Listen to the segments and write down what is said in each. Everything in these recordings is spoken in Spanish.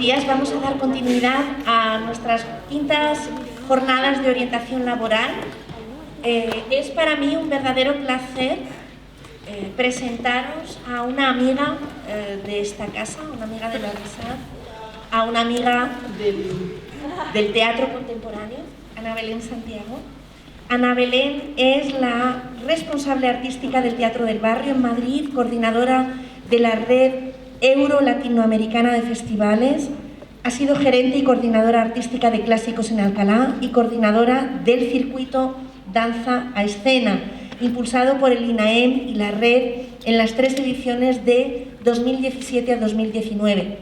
días vamos a dar continuidad a nuestras quintas jornadas de orientación laboral. Es para mí un verdadero placer presentaros a una amiga de esta casa, una amiga de la RSAD, a una amiga del teatro contemporáneo, Ana Belén Santiago. Ana Belén es la responsable artística del Teatro del Barrio en Madrid, coordinadora de la red Euro-Latinoamericana de Festivales, ha sido gerente y coordinadora artística de Clásicos en Alcalá y coordinadora del circuito Danza a Escena, impulsado por el INAEM y la red en las 3 ediciones de 2017 a 2019.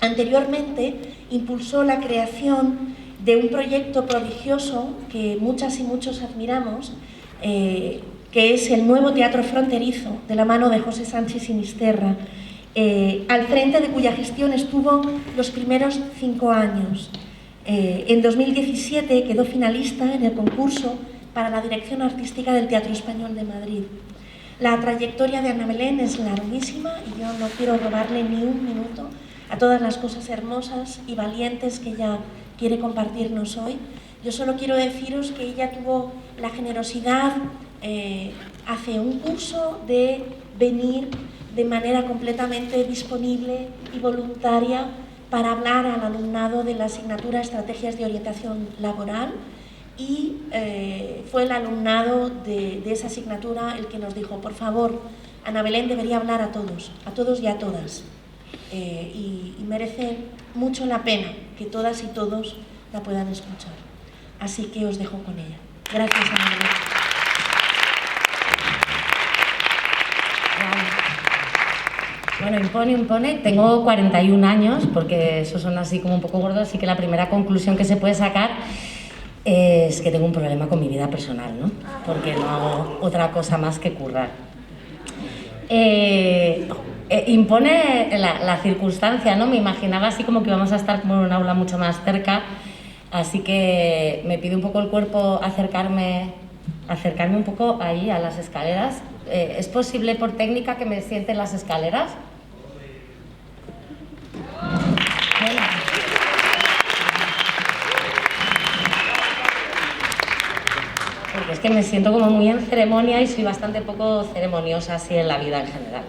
Anteriormente impulsó la creación de un proyecto prodigioso que muchas y muchos admiramos, que es el nuevo Teatro Fronterizo, de la mano de José Sánchez Sinisterra, al frente de cuya gestión estuvo los primeros 5 años. En 2017 quedó finalista en el concurso para la dirección artística del Teatro Español de Madrid. La trayectoria de Ana Belén es larguísima y yo no quiero robarle ni un minuto a todas las cosas hermosas y valientes que ella quiere compartirnos hoy. Yo solo quiero deciros que ella tuvo la generosidad hace un curso de venir de manera completamente disponible y voluntaria para hablar al alumnado de la asignatura Estrategias de Orientación Laboral, y fue el alumnado de esa asignatura el que nos dijo: por favor, Ana Belén debería hablar a todos y a todas, y merece mucho la pena que todas y todos la puedan escuchar. Así que os dejo con ella. Gracias, Ana Belén. Bueno, impone. Tengo 41 años, porque esos son así como un poco gordos, así que la primera conclusión que se puede sacar es que tengo un problema con mi vida personal, ¿no? Porque no hago otra cosa más que currar. Impone la circunstancia, ¿no? Me imaginaba así como que íbamos a estar como en un aula mucho más cerca, así que me pide un poco el cuerpo acercarme un poco ahí a las escaleras. ¿Es posible por técnica que me siente en las escaleras? Bueno. Porque es que me siento como muy en ceremonia y soy bastante poco ceremoniosa así en la vida en general.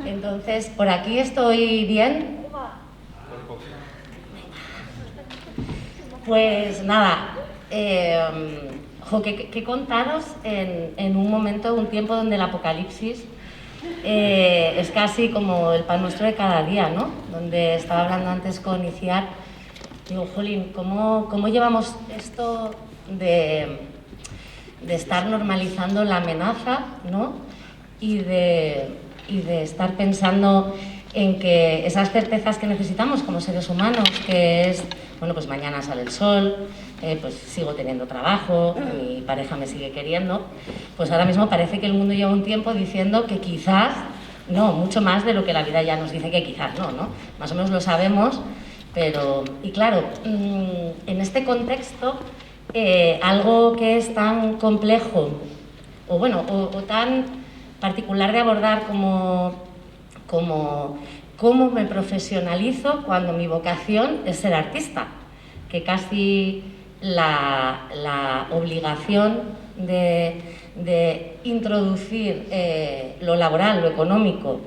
Entonces, por aquí estoy bien. Pues nada, que contaros en un momento, un tiempo donde el apocalipsis es casi como el pan nuestro de cada día, ¿no? Donde estaba hablando antes con Iciar, digo, jolín, ¿cómo llevamos esto de estar normalizando la amenaza, ¿no? Y de estar pensando en que esas certezas que necesitamos como seres humanos, que es, bueno, pues mañana sale el sol, pues sigo teniendo trabajo, mi pareja me sigue queriendo, pues ahora mismo parece que el mundo lleva un tiempo diciendo que quizás, no, mucho más de lo que la vida ya nos dice que quizás no, ¿no? Más o menos lo sabemos, pero, y claro, en este contexto, algo que es tan complejo, o bueno, o tan particular de abordar como cómo me profesionalizo cuando mi vocación es ser artista, que casi la obligación de introducir lo laboral, lo económico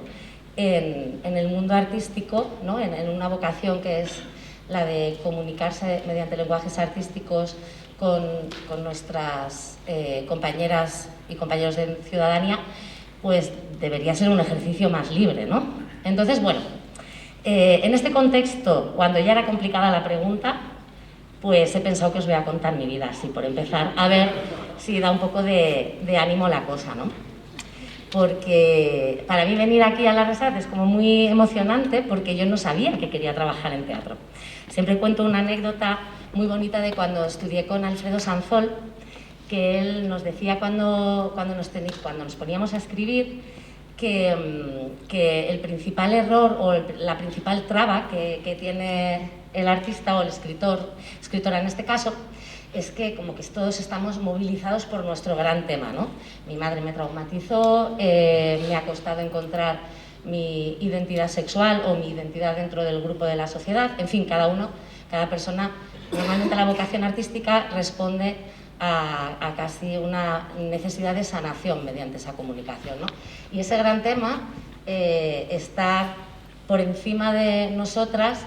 en el mundo artístico, ¿no? en una vocación que es la de comunicarse mediante lenguajes artísticos con nuestras compañeras y compañeros de ciudadanía, pues debería ser un ejercicio más libre, ¿no? Entonces, bueno, en este contexto, cuando ya era complicada la pregunta, pues he pensado que os voy a contar mi vida, así por empezar, a ver si da un poco de ánimo la cosa, ¿no? Porque para mí venir aquí a la RSAD es como muy emocionante, porque yo no sabía que quería trabajar en teatro. Siempre cuento una anécdota muy bonita de cuando estudié con Alfredo Sanzol, que él nos decía cuando nos poníamos a escribir que el principal error o la principal traba que tiene el artista o el escritora en este caso, es que como que todos estamos movilizados por nuestro gran tema, ¿no? Mi madre me traumatizó, me ha costado encontrar mi identidad sexual o mi identidad dentro del grupo de la sociedad. En fin, cada persona, normalmente la vocación artística responde a casi una necesidad de sanación mediante esa comunicación, ¿no? Y ese gran tema está por encima de nosotras,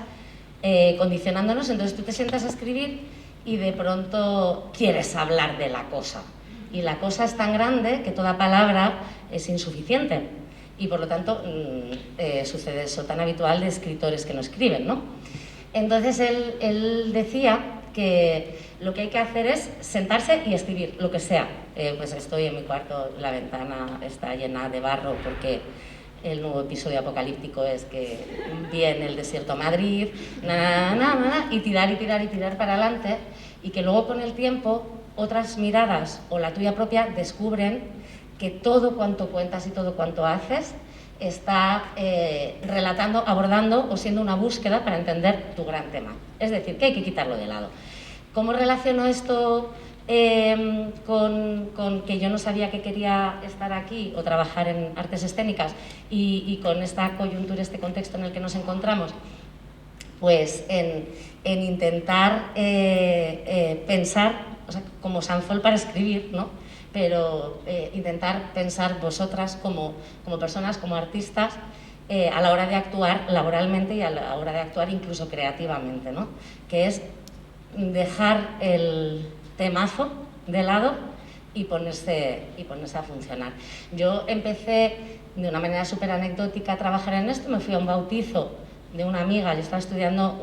condicionándonos. Entonces tú te sientas a escribir y de pronto quieres hablar de la cosa. Y la cosa es tan grande que toda palabra es insuficiente. Y por lo tanto sucede eso tan habitual de escritores que no escriben, ¿no? Entonces él decía que lo que hay que hacer es sentarse y escribir, lo que sea. Pues estoy en mi cuarto, la ventana está llena de barro porque el nuevo episodio apocalíptico es que viene el desierto a Madrid, y tirar para adelante, y que luego con el tiempo otras miradas o la tuya propia descubren que todo cuanto cuentas y todo cuanto haces está relatando, abordando o siendo una búsqueda para entender tu gran tema. Es decir, que hay que quitarlo de lado. ¿Cómo relaciono esto con que yo no sabía que quería estar aquí o trabajar en artes escénicas y con esta coyuntura, este contexto en el que nos encontramos? Pues en intentar pensar, o sea, como Sanzol para escribir, ¿no? Pero intentar pensar vosotras como personas, como artistas, a la hora de actuar laboralmente y a la hora de actuar incluso creativamente, ¿no? Que es dejar el temazo de lado y ponerse a funcionar. Yo empecé de una manera súper anecdótica a trabajar en esto. Me fui a un bautizo de una amiga. Yo estaba estudiando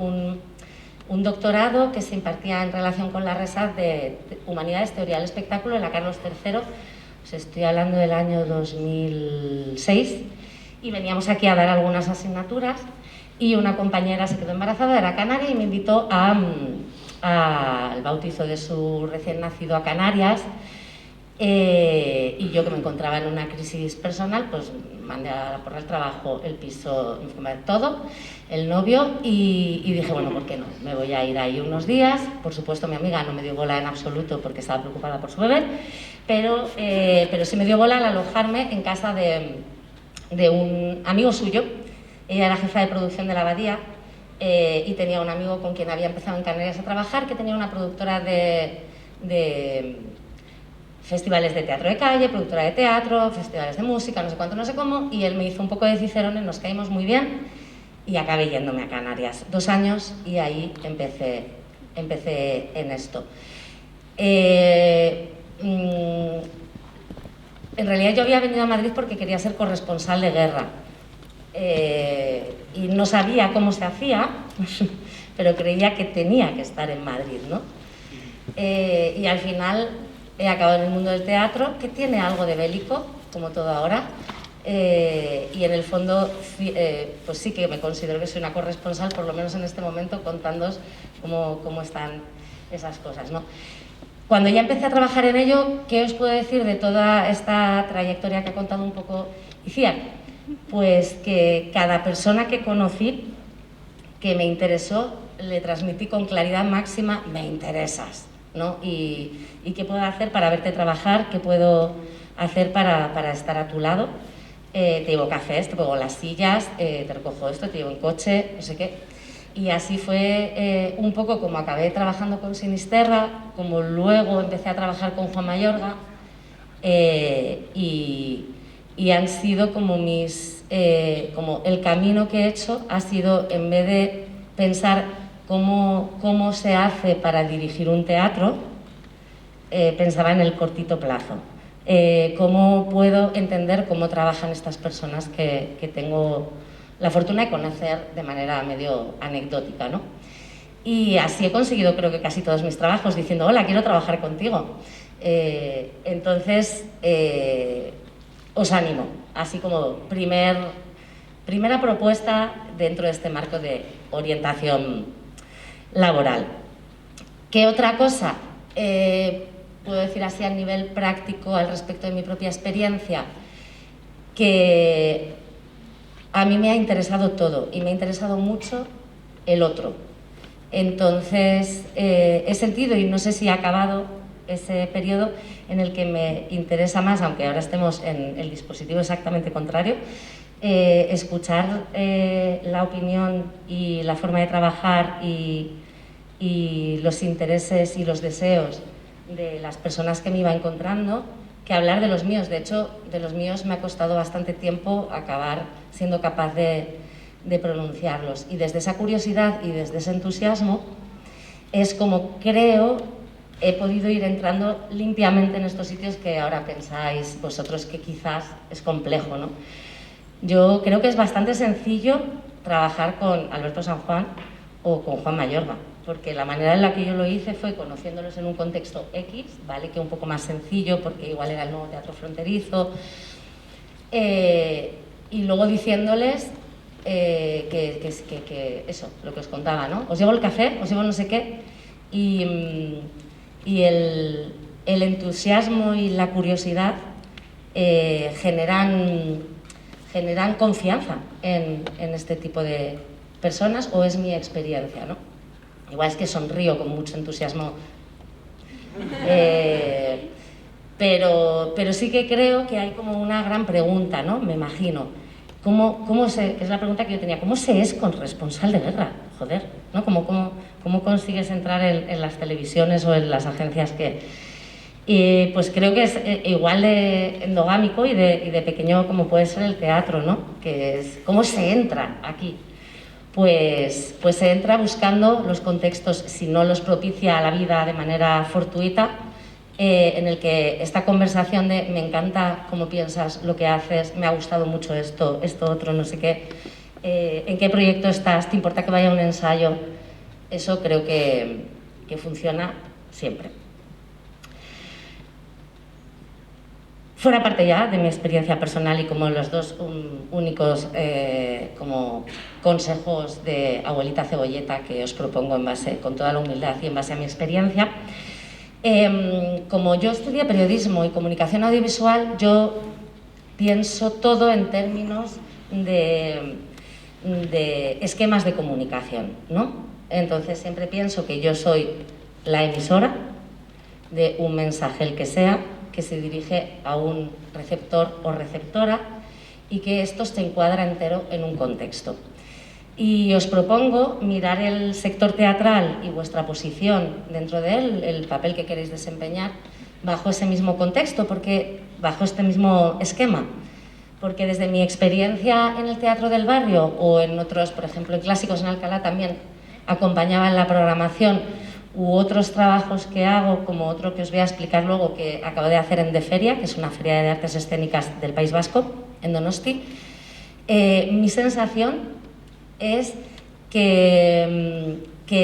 un doctorado que se impartía en relación con la RESAD de Humanidades, Teoría del Espectáculo en la Carlos III. Pues estoy hablando del año 2006 y veníamos aquí a dar algunas asignaturas y una compañera se quedó embarazada, era canaria, y me invitó al bautizo de su recién nacido a Canarias. Y yo, que me encontraba en una crisis personal, pues mandé por el trabajo, el piso, todo, el novio, y dije, bueno, ¿por qué no? Me voy a ir ahí unos días. Por supuesto, mi amiga no me dio bola en absoluto porque estaba preocupada por su bebé, pero sí me dio bola al alojarme en casa de un amigo suyo. Ella era jefa de producción de La Abadía y tenía un amigo con quien había empezado en Canarias a trabajar, que tenía una productora de festivales de teatro de calle, productora de teatro, festivales de música, no sé cuánto, no sé cómo, y él me hizo un poco de cicerone, nos caímos muy bien y acabé yéndome a Canarias. 2 años y ahí empecé en esto. En realidad yo había venido a Madrid porque quería ser corresponsal de guerra y no sabía cómo se hacía, pero creía que tenía que estar en Madrid, ¿no? Y al final he acabado en el mundo del teatro, que tiene algo de bélico, como todo ahora, y en el fondo pues sí que me considero que soy una corresponsal, por lo menos en este momento, contándoos cómo están esas cosas, ¿no? Cuando ya empecé a trabajar en ello, ¿qué os puedo decir de toda esta trayectoria que ha contado un poco Iciar? Pues que cada persona que conocí, que me interesó, le transmití con claridad máxima: me interesas, ¿no? Y qué puedo hacer para verte trabajar, qué puedo hacer para estar a tu lado. Te llevo cafés, te pongo las sillas, te recojo esto, te llevo en coche, no sé qué. Y así fue un poco como acabé trabajando con Sinisterra, como luego empecé a trabajar con Juan Mayorga, y han sido como como el camino que he hecho ha sido, en vez de pensar cómo se hace para dirigir un teatro, pensaba en el cortito plazo. Cómo puedo entender cómo trabajan estas personas que tengo la fortuna de conocer de manera medio anecdótica, ¿no? Y así he conseguido, creo que casi todos mis trabajos, diciendo: hola, quiero trabajar contigo. Entonces, os animo, así como primera propuesta dentro de este marco de orientación laboral. ¿Qué otra cosa puedo decir así a nivel práctico al respecto de mi propia experiencia? Que a mí me ha interesado todo y me ha interesado mucho el otro. Entonces he sentido, y no sé si ha acabado ese periodo en el que me interesa más, aunque ahora estemos en el dispositivo exactamente contrario, escuchar la opinión y la forma de trabajar y los intereses y los deseos de las personas que me iba encontrando, que hablar de los míos. De hecho, de los míos me ha costado bastante tiempo acabar siendo capaz de pronunciarlos. Y desde esa curiosidad y desde ese entusiasmo es como creo he podido ir entrando limpiamente en estos sitios que ahora pensáis vosotros que quizás es complejo, ¿no? Yo creo que es bastante sencillo trabajar con Alberto San Juan o con Juan Mayorga, porque la manera en la que yo lo hice fue conociéndolos en un contexto X, ¿vale? Que un poco más sencillo, porque igual era el nuevo teatro fronterizo, y luego diciéndoles que eso, lo que os contaba, ¿no? Os llevo el café, os llevo no sé qué, y el entusiasmo y la curiosidad generan confianza en este tipo de personas, o es mi experiencia, ¿no? Igual es que sonrío con mucho entusiasmo, pero sí que creo que hay como una gran pregunta, ¿no? Me imagino. Es la pregunta que yo tenía, ¿cómo se es corresponsal de guerra? Joder, ¿no? ¿Cómo consigues entrar en las televisiones o en las agencias que...? Y pues creo que es igual de endogámico y de pequeño como puede ser el teatro, ¿no? Que es, ¿cómo se entra aquí? Pues se entra buscando los contextos, si no los propicia la vida de manera fortuita, en el que esta conversación de me encanta cómo piensas, lo que haces, me ha gustado mucho esto otro, no sé qué, en qué proyecto estás, te importa que vaya a un ensayo, eso creo que funciona siempre. Fuera parte ya de mi experiencia personal y como los dos únicos como consejos de abuelita cebolleta que os propongo en base, con toda la humildad y en base a mi experiencia, como yo estudié periodismo y comunicación audiovisual, yo pienso todo en términos de esquemas de comunicación, ¿no? Entonces siempre pienso que yo soy la emisora de un mensaje, el que sea, que se dirige a un receptor o receptora y que esto se encuadra entero en un contexto. Y os propongo mirar el sector teatral y vuestra posición dentro de él, el papel que queréis desempeñar, bajo ese mismo contexto, bajo este mismo esquema. Porque desde mi experiencia en el teatro del barrio o en otros, por ejemplo, en Clásicos en Alcalá también acompañaba en la programación, u otros trabajos que hago, como otro que os voy a explicar luego, que acabo de hacer en Deferia, que es una feria de artes escénicas del País Vasco, en Donosti, mi sensación es que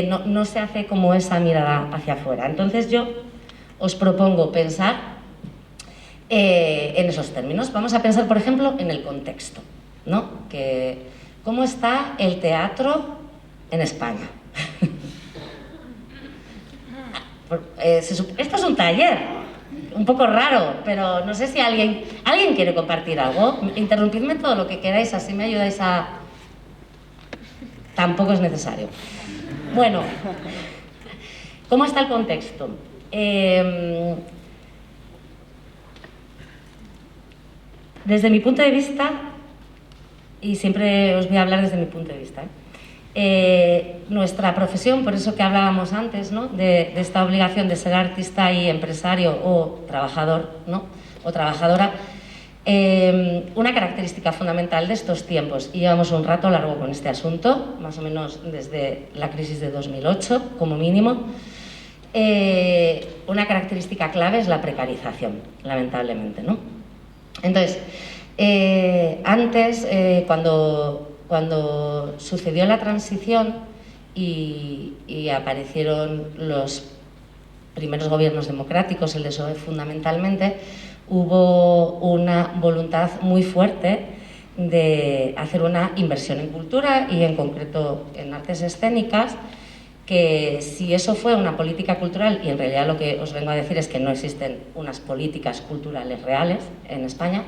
no se hace como esa mirada hacia afuera. Entonces yo os propongo pensar en esos términos. Vamos a pensar, por ejemplo, en el contexto, ¿no? ¿Cómo está el teatro en España? Esto es un taller, un poco raro, pero no sé si alguien quiere compartir algo. Interrumpidme todo lo que queráis, así me ayudáis a... Tampoco es necesario. Bueno, ¿cómo está el contexto? Desde mi punto de vista, y siempre os voy a hablar desde mi punto de vista, nuestra profesión, por eso que hablábamos antes, ¿no? de esta obligación de ser artista y empresario o trabajador, ¿no? o trabajadora, una característica fundamental de estos tiempos, y llevamos un rato largo con este asunto, más o menos desde la crisis de 2008 como mínimo, una característica clave es la precarización, lamentablemente, ¿no? Entonces, antes, cuando sucedió la transición y aparecieron los primeros gobiernos democráticos, el de PSOE fundamentalmente, hubo una voluntad muy fuerte de hacer una inversión en cultura y en concreto en artes escénicas, que si eso fue una política cultural, y en realidad lo que os vengo a decir es que no existen unas políticas culturales reales en España,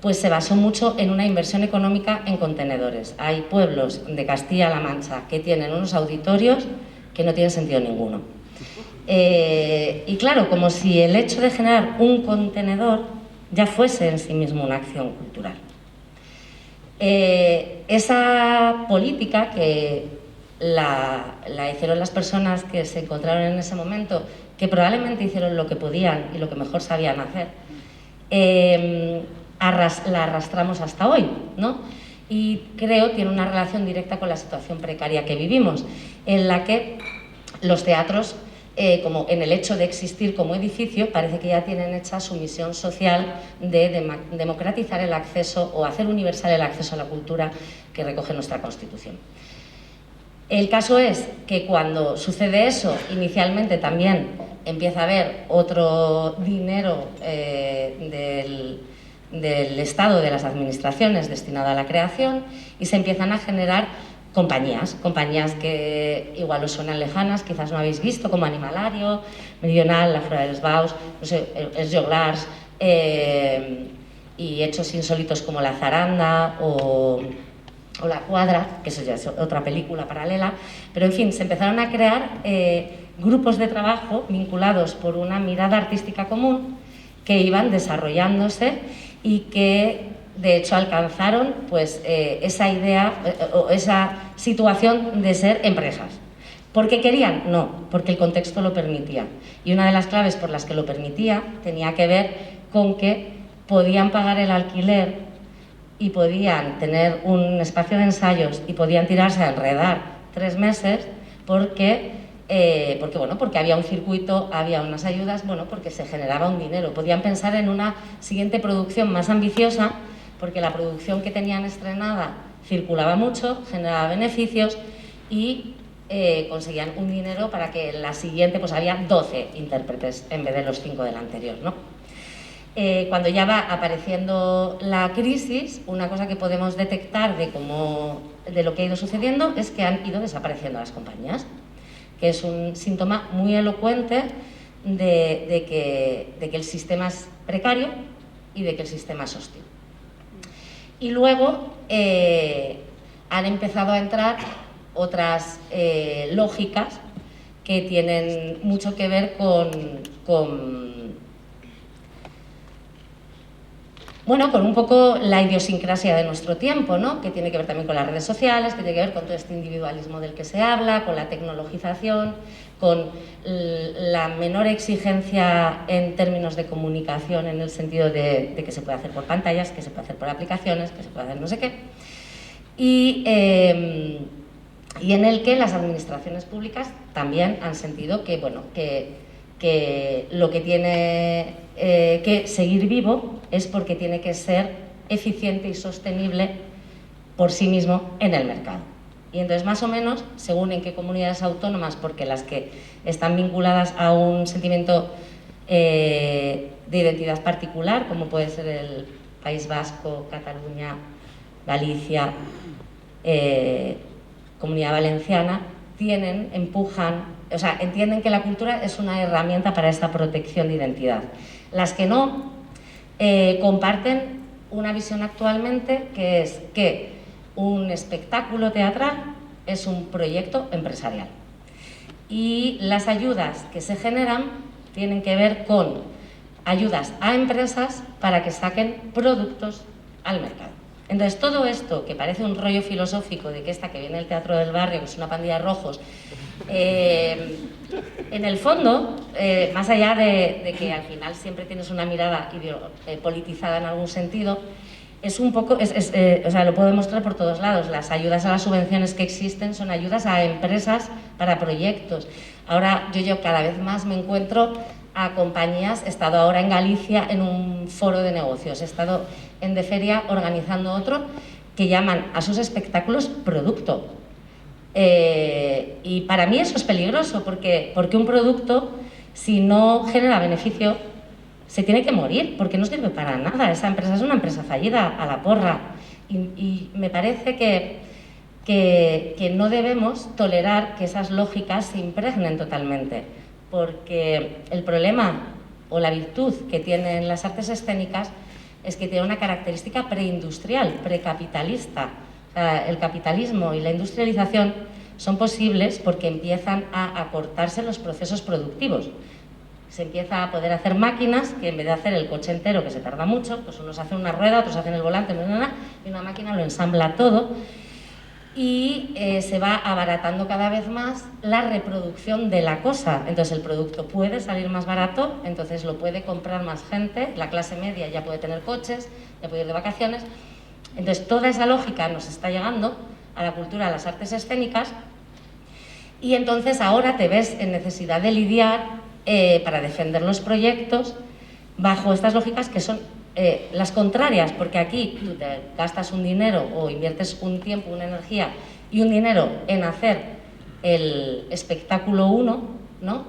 pues se basó mucho en una inversión económica en contenedores. Hay pueblos de Castilla-La Mancha que tienen unos auditorios que no tienen sentido ninguno. Y claro, como si el hecho de generar un contenedor ya fuese en sí mismo una acción cultural, Esa política que la hicieron las personas que se encontraron en ese momento, que probablemente hicieron lo que podían y lo que mejor sabían hacer, la arrastramos hasta hoy, ¿no? Y creo tiene una relación directa con la situación precaria que vivimos, en la que los teatros, como en el hecho de existir como edificio, parece que ya tienen hecha su misión social de democratizar el acceso o hacer universal el acceso a la cultura que recoge nuestra Constitución. El caso es que cuando sucede eso, inicialmente también empieza a haber otro dinero del Estado, de las administraciones, destinado a la creación, y se empiezan a generar compañías que igual os suenan lejanas, quizás no habéis visto, como Animalario, Meridional, La Flora dels Baus, no sé, Els Joglars, y hechos insólitos como La Zaranda o La Cuadra, que eso ya es otra película paralela, pero en fin, se empezaron a crear grupos de trabajo vinculados por una mirada artística común que iban desarrollándose y que de hecho alcanzaron pues, esa idea o esa situación de ser empresas. ¿Por qué querían? No, porque el contexto lo permitía. Y una de las claves por las que lo permitía tenía que ver con que podían pagar el alquiler y podían tener un espacio de ensayos y podían tirarse a enredar 3 meses porque había un circuito, había unas ayudas, porque se generaba un dinero. Podían pensar en una siguiente producción más ambiciosa, porque la producción que tenían estrenada circulaba mucho, generaba beneficios y conseguían un dinero para que la siguiente, pues había 12 intérpretes en vez de los 5 del anterior, ¿no? Cuando ya va apareciendo la crisis, una cosa que podemos detectar de lo que ha ido sucediendo es que han ido desapareciendo las compañías, que es un síntoma muy elocuente de que el sistema es precario y de que el sistema es hostil. Y luego han empezado a entrar otras lógicas que tienen mucho que ver con un poco la idiosincrasia de nuestro tiempo, ¿no? Que tiene que ver también con las redes sociales, que tiene que ver con todo este individualismo del que se habla, con la tecnologización, con la menor exigencia en términos de comunicación, en el sentido de que se puede hacer por pantallas, que se puede hacer por aplicaciones, que se puede hacer no sé qué. Y en el que las administraciones públicas también han sentido que lo que tiene que seguir vivo es porque tiene que ser eficiente y sostenible por sí mismo en el mercado. Y entonces, más o menos, según en qué comunidades autónomas, porque las que están vinculadas a un sentimiento de identidad particular, como puede ser el País Vasco, Cataluña, Galicia, Comunidad Valenciana, entienden que la cultura es una herramienta para esa protección de identidad. Las que no comparten una visión actualmente, que es que un espectáculo teatral es un proyecto empresarial. Y las ayudas que se generan tienen que ver con ayudas a empresas para que saquen productos al mercado. Entonces, todo esto, que parece un rollo filosófico de que que viene el teatro del barrio, que es una pandilla de rojos, en el fondo, más allá de que al final siempre tienes una mirada politizada en algún sentido, es un poco, lo puedo demostrar por todos lados. Las ayudas a las subvenciones que existen son ayudas a empresas para proyectos. Ahora yo cada vez más me encuentro a compañías. He estado ahora en Galicia en un foro de negocios, he estado en De Feria organizando otro que llaman a sus espectáculos producto. Y para mí eso es peligroso, porque un producto, si no genera beneficio, se tiene que morir, porque no sirve para nada. Esa empresa es una empresa fallida, a la porra. Y me parece que no debemos tolerar que esas lógicas se impregnen totalmente, porque el problema o la virtud que tienen las artes escénicas es que tienen una característica preindustrial, precapitalista. O sea, el capitalismo y la industrialización son posibles porque empiezan a acortarse los procesos productivos. se empieza a poder hacer máquinas que en vez de hacer el coche entero, que se tarda mucho, pues unos hacen una rueda, otros hacen el volante, y una máquina lo ensambla todo y se va abaratando cada vez más la reproducción de la cosa. Entonces el producto puede salir más barato, entonces lo puede comprar más gente, la clase media ya puede tener coches, ya puede ir de vacaciones. Entonces toda esa lógica nos está llegando a la cultura, a las artes escénicas, y entonces ahora te ves en necesidad de lidiar para defender los proyectos bajo estas lógicas que son las contrarias, porque aquí tú te gastas un dinero o inviertes un tiempo, una energía y un dinero en hacer el espectáculo 1, ¿no?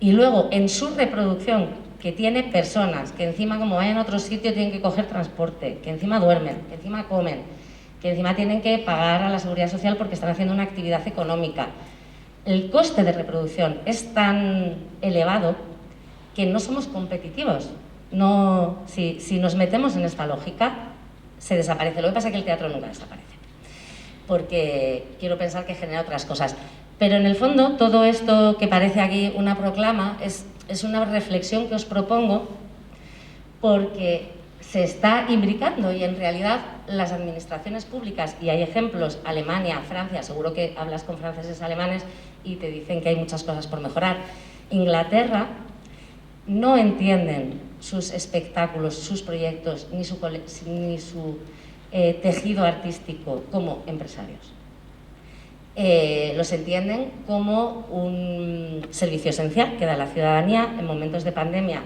Y luego en su reproducción, que tiene personas, que encima como vayan a otro sitio tienen que coger transporte, que encima duermen, que encima comen, que encima tienen que pagar a la seguridad social porque están haciendo una actividad económica. El coste de reproducción es tan elevado que no somos competitivos. No, si nos metemos en esta lógica, se desaparece. Lo que pasa es que el teatro nunca desaparece, porque quiero pensar que genera otras cosas. Pero en el fondo, todo esto que parece aquí una proclama es una reflexión que os propongo, porque se está imbricando y en realidad las administraciones públicas, y hay ejemplos, Alemania, Francia, seguro que hablas con franceses alemanes y te dicen que hay muchas cosas por mejorar. Inglaterra no entienden sus espectáculos, sus proyectos, ni su tejido artístico como empresarios. Los entienden como un servicio esencial que da la ciudadanía. En momentos de pandemia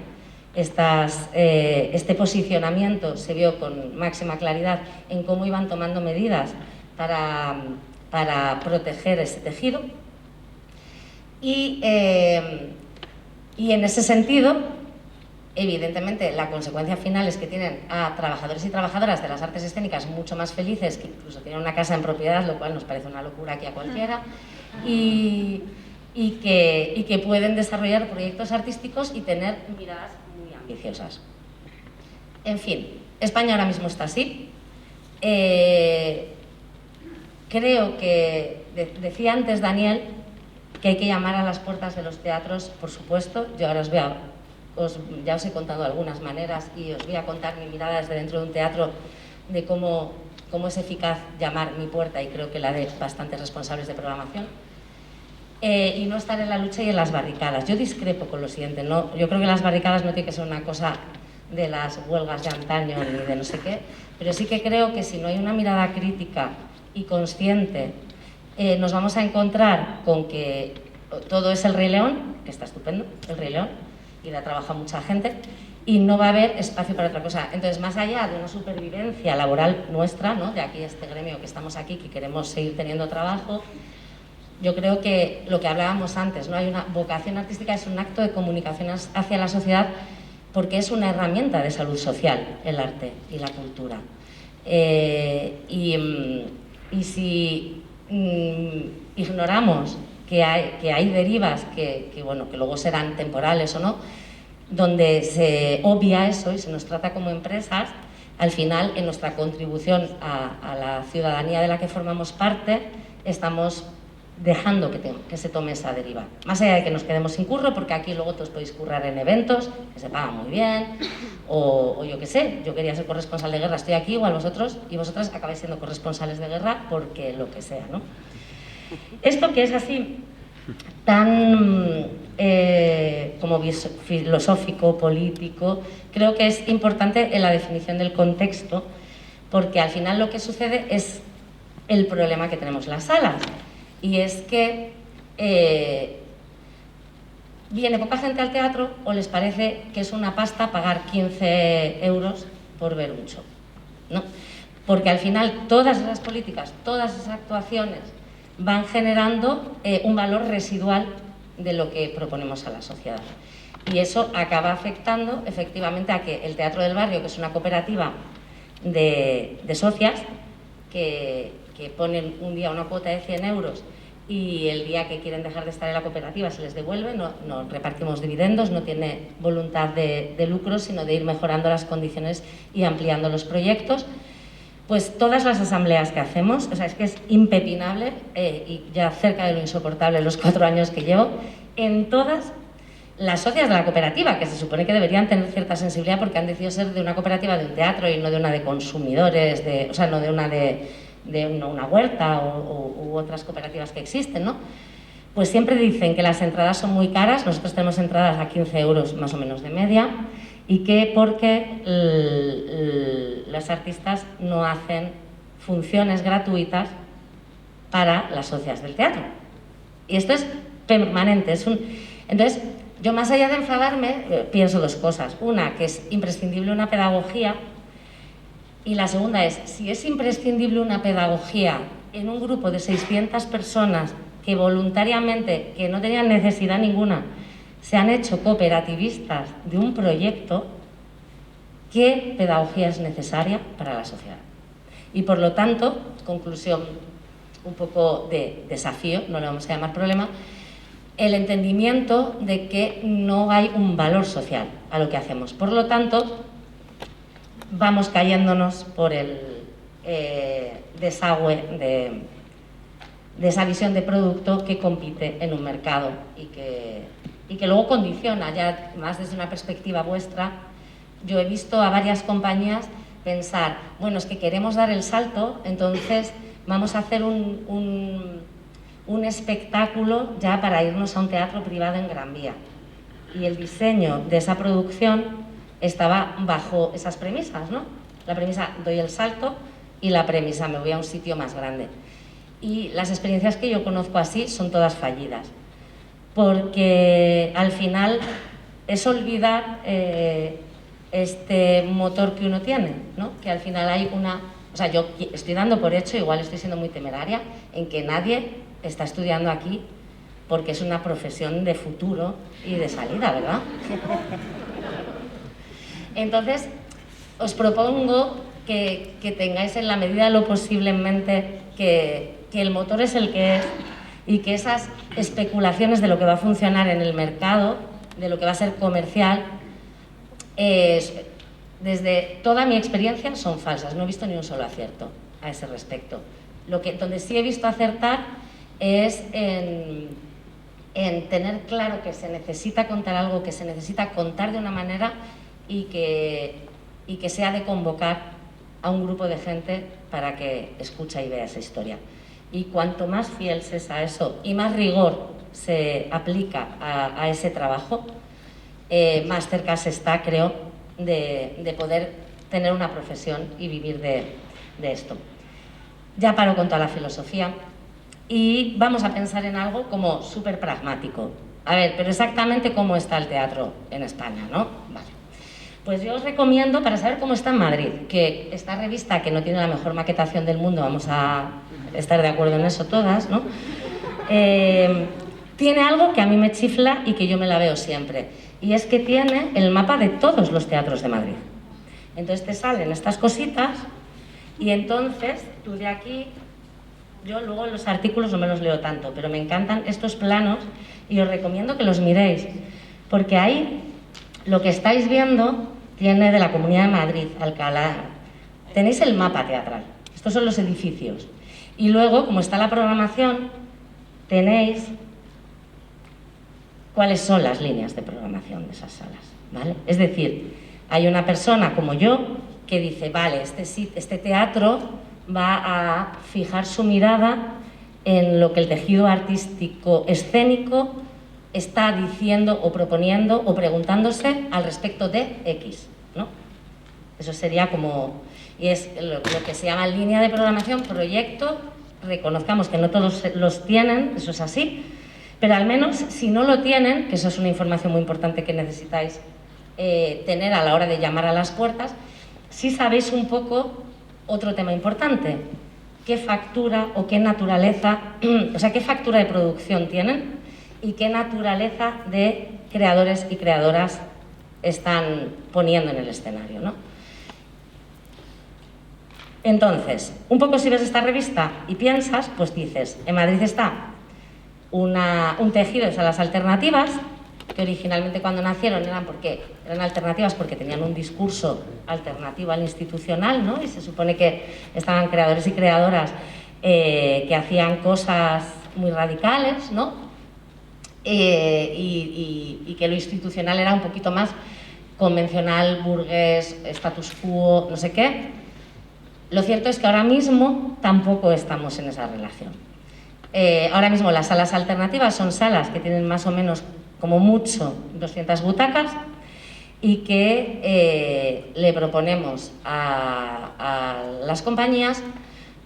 este posicionamiento se vio con máxima claridad en cómo iban tomando medidas para proteger ese tejido. Y en ese sentido, evidentemente, la consecuencia final es que tienen a trabajadores y trabajadoras de las artes escénicas mucho más felices, que incluso tienen una casa en propiedad, lo cual nos parece una locura aquí a cualquiera, y que pueden desarrollar proyectos artísticos y tener miradas muy ambiciosas. En fin, España ahora mismo está así. Creo que, decía antes Daniel, que hay que llamar a las puertas de los teatros, por supuesto. Yo ahora ya os he contado algunas maneras y os voy a contar mi mirada desde dentro de un teatro de cómo es eficaz llamar mi puerta, y creo que la de bastantes responsables de programación, y no estar en la lucha y en las barricadas. Yo discrepo con lo siguiente, ¿no? Yo creo que las barricadas no tiene que ser una cosa de las huelgas de antaño ni de no sé qué, pero sí que creo que si no hay una mirada crítica y consciente, nos vamos a encontrar con que todo es el Rey León, que está estupendo, el Rey León, y la trabaja mucha gente, y no va a haber espacio para otra cosa. Entonces, más allá de una supervivencia laboral nuestra, ¿no?, de aquí, este gremio que estamos aquí, que queremos seguir teniendo trabajo, yo creo que lo que hablábamos antes, ¿no?, hay una vocación artística, es un acto de comunicación hacia la sociedad, porque es una herramienta de salud social, el arte y la cultura. Y si ignoramos que hay derivas que luego serán temporales o no, donde se obvia eso y se nos trata como empresas, al final en nuestra contribución a la ciudadanía de la que formamos parte estamos dejando que se tome esa deriva. Más allá de que nos quedemos sin curro, porque aquí luego todos podéis currar en eventos, que se pagan muy bien, o yo qué sé, yo quería ser corresponsal de guerra, estoy aquí, igual vosotros y vosotras acabáis siendo corresponsales de guerra porque lo que sea, ¿no? Esto que es así tan como filosófico, político, creo que es importante en la definición del contexto, porque al final lo que sucede es el problema que tenemos las salas, y es que viene poca gente al teatro o les parece que es una pasta pagar 15 euros por ver un show, ¿no? Porque al final todas esas políticas, todas esas actuaciones van generando un valor residual de lo que proponemos a la sociedad. Y eso acaba afectando efectivamente a que el Teatro del Barrio, que es una cooperativa de socias, que ponen un día una cuota de 100 euros y el día que quieren dejar de estar en la cooperativa se les devuelve, no repartimos dividendos, no tiene voluntad de lucro, sino de ir mejorando las condiciones y ampliando los proyectos. Pues todas las asambleas que hacemos, o sea, es que es impepinable, y ya cerca de lo insoportable los 4 años que llevo, en todas las socias de la cooperativa, que se supone que deberían tener cierta sensibilidad porque han decidido ser de una cooperativa de un teatro y no de una de consumidores, o sea, no de una huerta u otras cooperativas que existen, ¿no? Pues siempre dicen que las entradas son muy caras, nosotros tenemos entradas a 15 euros más o menos de media, y que porque los artistas no hacen funciones gratuitas para las socias del teatro. Y esto es permanente. Entonces, yo más allá de enfadarme, pienso dos cosas. Una, que es imprescindible una pedagogía, y la segunda es, si es imprescindible una pedagogía en un grupo de 600 personas que voluntariamente, que no tenían necesidad ninguna, se han hecho cooperativistas de un proyecto, ¿qué pedagogía es necesaria para la sociedad? Y por lo tanto, conclusión un poco de desafío, no le vamos a llamar problema, el entendimiento de que no hay un valor social a lo que hacemos. Por lo tanto, vamos cayéndonos por el desagüe de esa visión de producto que compite en un mercado y que luego condiciona, ya más desde una perspectiva vuestra. Yo he visto a varias compañías pensar, bueno, es que queremos dar el salto, entonces vamos a hacer un espectáculo ya para irnos a un teatro privado en Gran Vía. Y el diseño de esa producción estaba bajo esas premisas, ¿no? La premisa, doy el salto, y la premisa, me voy a un sitio más grande. Y las experiencias que yo conozco así son todas fallidas, porque al final es olvidar este motor que uno tiene, ¿no? Que al final hay o sea, yo estoy dando por hecho, igual estoy siendo muy temeraria, en que nadie está estudiando aquí porque es una profesión de futuro y de salida, ¿verdad? Entonces, os propongo que tengáis en la medida de lo posible en mente que el motor es el que es y que esas especulaciones de lo que va a funcionar en el mercado, de lo que va a ser comercial, desde toda mi experiencia son falsas. No he visto ni un solo acierto a ese respecto. Donde sí he visto acertar es en tener claro que se necesita contar algo, que se necesita contar de una manera y que sea de convocar a un grupo de gente para que escuche y vea esa historia. Y cuanto más fiel se es a eso y más rigor se aplica a ese trabajo, más cerca se está, creo, de poder tener una profesión y vivir de esto. Ya paro con toda la filosofía y vamos a pensar en algo como súper pragmático. A ver, pero exactamente cómo está el teatro en España, ¿no? Vale. Pues yo os recomiendo, para saber cómo está en Madrid, que esta revista, que no tiene la mejor maquetación del mundo, vamos a estar de acuerdo en eso todas, ¿no? Tiene algo que a mí me chifla y que yo me la veo siempre, y es que tiene el mapa de todos los teatros de Madrid. Entonces te salen estas cositas y entonces tú de aquí, yo luego los artículos no me los leo tanto, pero me encantan estos planos y os recomiendo que los miréis, porque ahí lo que estáis viendo tiene de la Comunidad de Madrid, Alcalá. Tenéis el mapa teatral, estos son los edificios. Y luego, como está la programación, tenéis cuáles son las líneas de programación de esas salas, ¿vale? Es decir, hay una persona como yo que dice, vale, este teatro va a fijar su mirada en lo que el tejido artístico escénico está diciendo o proponiendo o preguntándose al respecto de X, ¿no? Eso sería como... Y es lo que se llama línea de programación, proyecto. Reconozcamos que no todos los tienen, eso es así, pero al menos si no lo tienen, que eso es una información muy importante que necesitáis tener a la hora de llamar a las puertas, sí sabéis un poco otro tema importante, qué factura o qué naturaleza, o sea, qué factura de producción tienen y qué naturaleza de creadores y creadoras están poniendo en el escenario, ¿no? Entonces, un poco si ves esta revista y piensas, pues dices, en Madrid está un tejido de salas alternativas, que originalmente cuando nacieron eran alternativas porque tenían un discurso alternativo al institucional, ¿no? Y se supone que estaban creadores y creadoras que hacían cosas muy radicales, ¿no? y que lo institucional era un poquito más convencional, burgués, status quo, no sé qué. Lo cierto es que ahora mismo tampoco estamos en esa relación. Ahora mismo las salas alternativas son salas que tienen más o menos, como mucho, 200 butacas y que le proponemos a las compañías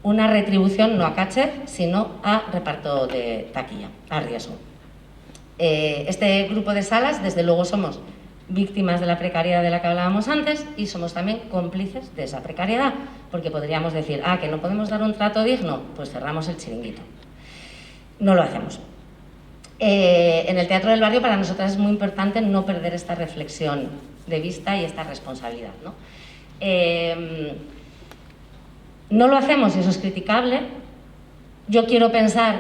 una retribución no a caché, sino a reparto de taquilla, a riesgo. Este grupo de salas, desde luego, somos víctimas de la precariedad de la que hablábamos antes y somos también cómplices de esa precariedad, porque podríamos decir, que no podemos dar un trato digno, pues cerramos el chiringuito. No lo hacemos. En el Teatro del Barrio para nosotras es muy importante no perder esta reflexión de vista y esta responsabilidad, ¿no? No lo hacemos y eso es criticable. Yo quiero pensar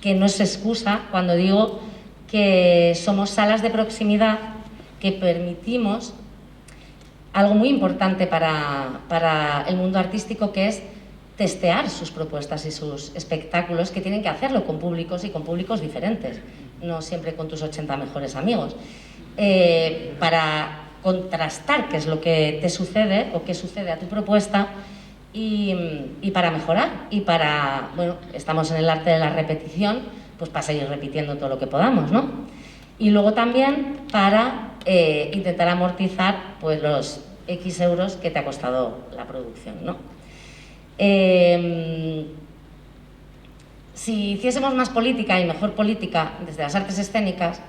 que no es excusa cuando digo que somos salas de proximidad que permitimos algo muy importante para el mundo artístico, que es testear sus propuestas y sus espectáculos, que tienen que hacerlo con públicos y con públicos diferentes, no siempre con tus 80 mejores amigos, para contrastar qué es lo que te sucede o qué sucede a tu propuesta y para mejorar y para, bueno, estamos en el arte de la repetición, pues para seguir repitiendo todo lo que podamos, ¿no? Y luego también para intentar amortizar pues los X euros que te ha costado la producción, ¿no? Si hiciésemos más política y mejor política desde las artes escénicas,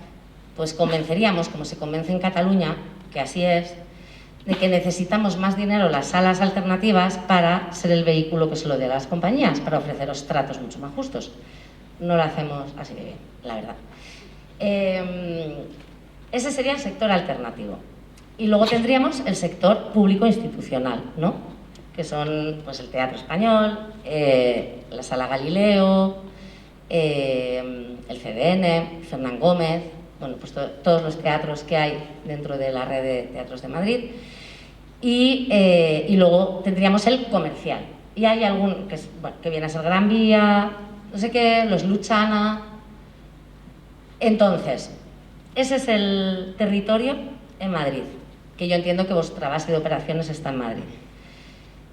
pues convenceríamos, como se convence en Cataluña, que así es, de que necesitamos más dinero las salas alternativas para ser el vehículo que se lo dé a las compañías, para ofreceros tratos mucho más justos. No lo hacemos así de bien, la verdad. Ese sería el sector alternativo. Y luego tendríamos el sector público institucional, ¿no? Que son pues, el Teatro Español, la Sala Galileo, el CDN, Fernán Gómez, bueno, pues todos los teatros que hay dentro de la red de teatros de Madrid. Y luego tendríamos el comercial. Y hay algún que viene a ser Gran Vía, no sé qué, los Luchana. Entonces, ese es el territorio en Madrid, que yo entiendo que vuestra base de operaciones está en Madrid.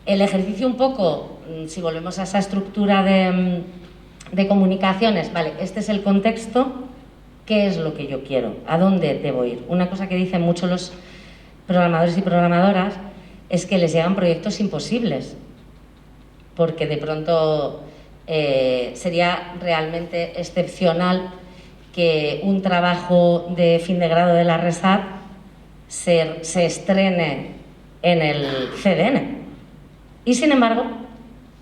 El ejercicio un poco, si volvemos a esa estructura de comunicaciones, vale, este es el contexto, ¿qué es lo que yo quiero? ¿A dónde debo ir? Una cosa que dicen mucho los programadores y programadoras es que les llegan proyectos imposibles, porque de pronto sería realmente excepcional que un trabajo de fin de grado de la RESAD se estrene en el CDN. Y sin embargo,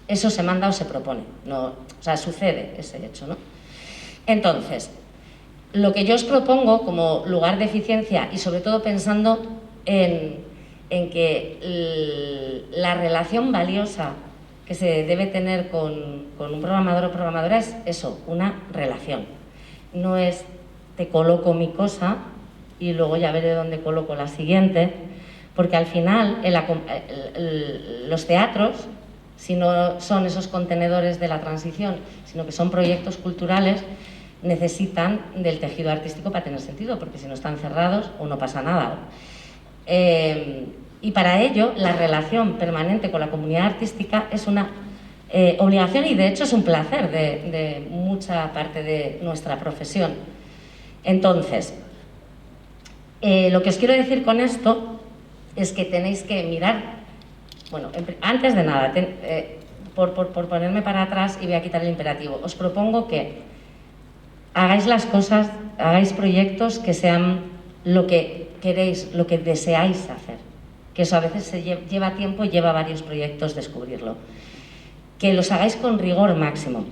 eso se manda o se propone, no, o sea, sucede ese hecho, ¿no? Entonces, lo que yo os propongo como lugar de eficiencia y sobre todo pensando en que la relación valiosa que se debe tener con un programador o programadora es eso, una relación. No es te coloco mi cosa y luego ya veré dónde coloco la siguiente, porque al final los teatros, si no son esos contenedores de la transición, sino que son proyectos culturales, necesitan del tejido artístico para tener sentido, porque si no están cerrados o no pasa nada. Y para ello, la relación permanente con la comunidad artística es una obligación y de hecho es un placer de mucha parte de nuestra profesión. Entonces, lo que os quiero decir con esto es que tenéis que mirar, bueno, antes de nada, por ponerme para atrás y voy a quitar el imperativo, os propongo que hagáis las cosas, hagáis proyectos que sean lo que queréis, lo que deseáis hacer, que eso a veces lleva tiempo y lleva varios proyectos descubrirlo. Que los hagáis con rigor máximo,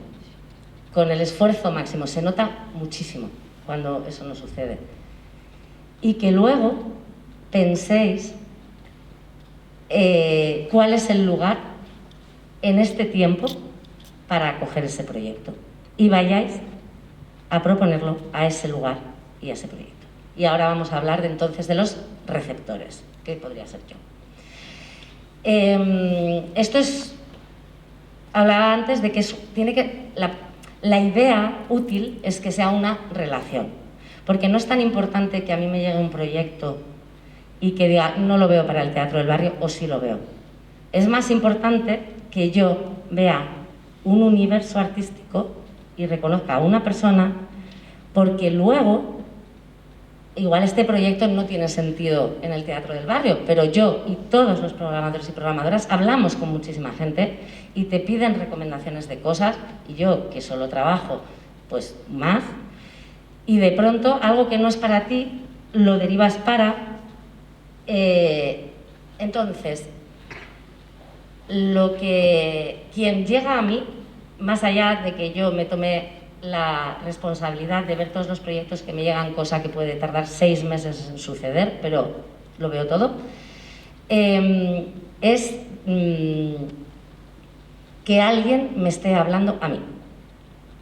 con el esfuerzo máximo, se nota muchísimo cuando eso no sucede. Y que luego penséis cuál es el lugar en este tiempo para acoger ese proyecto y vayáis a proponerlo a ese lugar y a ese proyecto. Y ahora vamos a hablar entonces de los receptores, que podría ser yo. Esto es, hablaba antes de que la idea útil es que sea una relación. Porque no es tan importante que a mí me llegue un proyecto y que diga, no lo veo para el Teatro del Barrio, o sí lo veo. Es más importante que yo vea un universo artístico y reconozca a una persona, porque luego, igual este proyecto no tiene sentido en el Teatro del Barrio, pero yo y todos los programadores y programadoras hablamos con muchísima gente y te piden recomendaciones de cosas, y yo, que solo trabajo, pues más, y de pronto algo que no es para ti, lo derivas para... entonces, quien llega a mí, más allá de que yo me tomé la responsabilidad de ver todos los proyectos que me llegan, cosa que puede tardar 6 meses en suceder, pero lo veo todo, es que alguien me esté hablando a mí.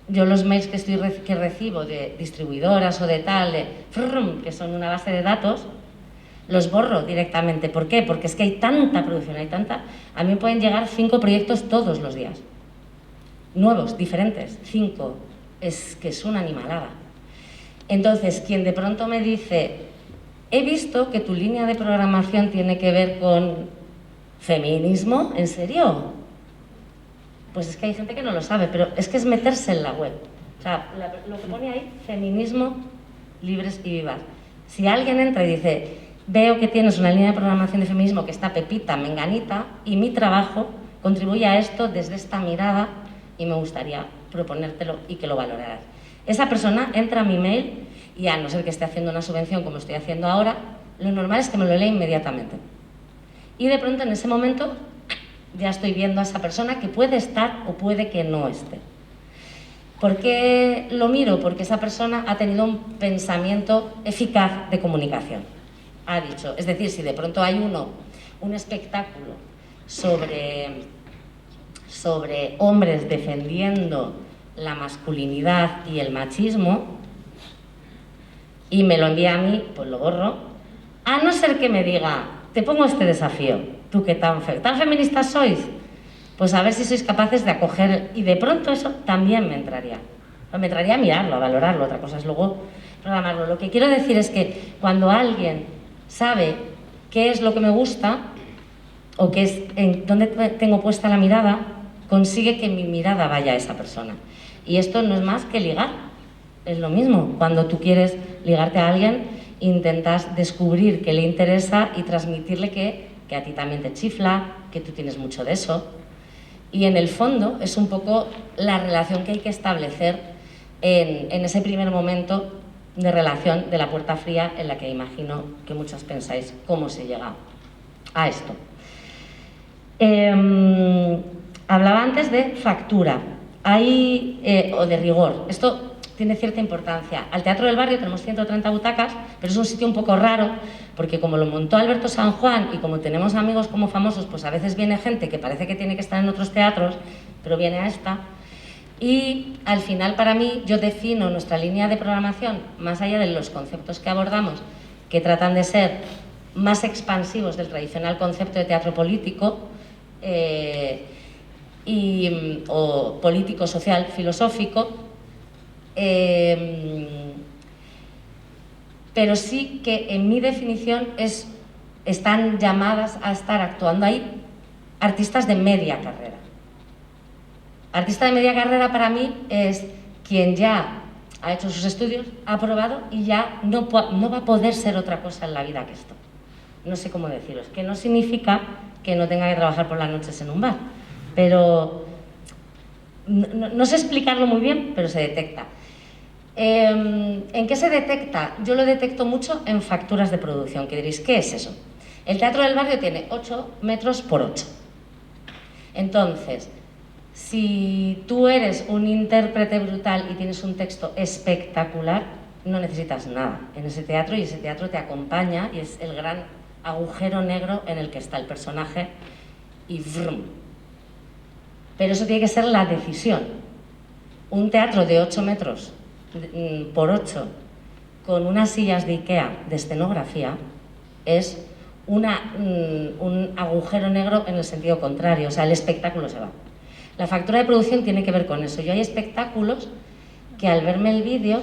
Yo los mails que recibo de distribuidoras o de tal, que son una base de datos, los borro directamente. ¿Por qué? Porque es que hay tanta producción, a mí me pueden llegar 5 proyectos todos los días. Nuevos, diferentes, 5. Es que es una animalada. Entonces, quien de pronto me dice, he visto que tu línea de programación tiene que ver con feminismo, ¿en serio? Pues es que hay gente que no lo sabe, pero es que es meterse en la web. O sea, lo que pone ahí, feminismo, libres y vivas. Si alguien entra y dice, veo que tienes una línea de programación de feminismo que está Pepita, Menganita, y mi trabajo contribuye a esto desde esta mirada y me gustaría proponértelo y que lo valoraras. Esa persona entra a mi mail y, a no ser que esté haciendo una subvención como estoy haciendo ahora, lo normal es que me lo lea inmediatamente. Y de pronto en ese momento ya estoy viendo a esa persona que puede estar o puede que no esté. ¿Por qué lo miro? Porque esa persona ha tenido un pensamiento eficaz de comunicación. Ha dicho, es decir, si de pronto hay un espectáculo sobre hombres defendiendo la masculinidad y el machismo y me lo envía a mí, pues lo borro, a no ser que me diga, te pongo este desafío, tú que tan feministas sois, pues a ver si sois capaces de acoger, y de pronto eso también me entraría a mirarlo, a valorarlo, otra cosa es luego programarlo. Lo que quiero decir es que cuando alguien sabe qué es lo que me gusta o qué es en dónde tengo puesta la mirada, consigue que mi mirada vaya a esa persona. Y esto no es más que ligar, es lo mismo. Cuando tú quieres ligarte a alguien, intentas descubrir qué le interesa y transmitirle que a ti también te chifla, que tú tienes mucho de eso. Y en el fondo es un poco la relación que hay que establecer en ese primer momento de relación de la puerta fría, en la que imagino que muchos pensáis cómo se llega a esto. Hablaba antes de factura o de rigor. Esto tiene cierta importancia. Al Teatro del Barrio tenemos 130 butacas, pero es un sitio un poco raro, porque como lo montó Alberto San Juan y como tenemos amigos como famosos, pues a veces viene gente que parece que tiene que estar en otros teatros, pero viene a esta. Y al final, para mí, yo defino nuestra línea de programación, más allá de los conceptos que abordamos, que tratan de ser más expansivos del tradicional concepto de teatro político, o político, social, filosófico, pero sí que en mi definición están llamadas a estar actuando ahí artistas de media carrera. Artista de media carrera para mí es quien ya ha hecho sus estudios, ha aprobado y ya no va a poder ser otra cosa en la vida que esto. No sé cómo deciros, que no significa que no tenga que trabajar por las noches en un bar, pero no sé explicarlo muy bien, pero se detecta. ¿En qué se detecta? Yo lo detecto mucho en facturas de producción, que diréis, ¿qué es eso? El Teatro del Barrio tiene 8 metros por 8. Entonces, si tú eres un intérprete brutal y tienes un texto espectacular, no necesitas nada en ese teatro, y ese teatro te acompaña y es el gran agujero negro en el que está el personaje y ¡vrum! Pero eso tiene que ser la decisión. Un teatro de 8 metros por 8 con unas sillas de Ikea de escenografía es un agujero negro en el sentido contrario, o sea, el espectáculo se va. La factura de producción tiene que ver con eso. Yo hay espectáculos que al verme el vídeo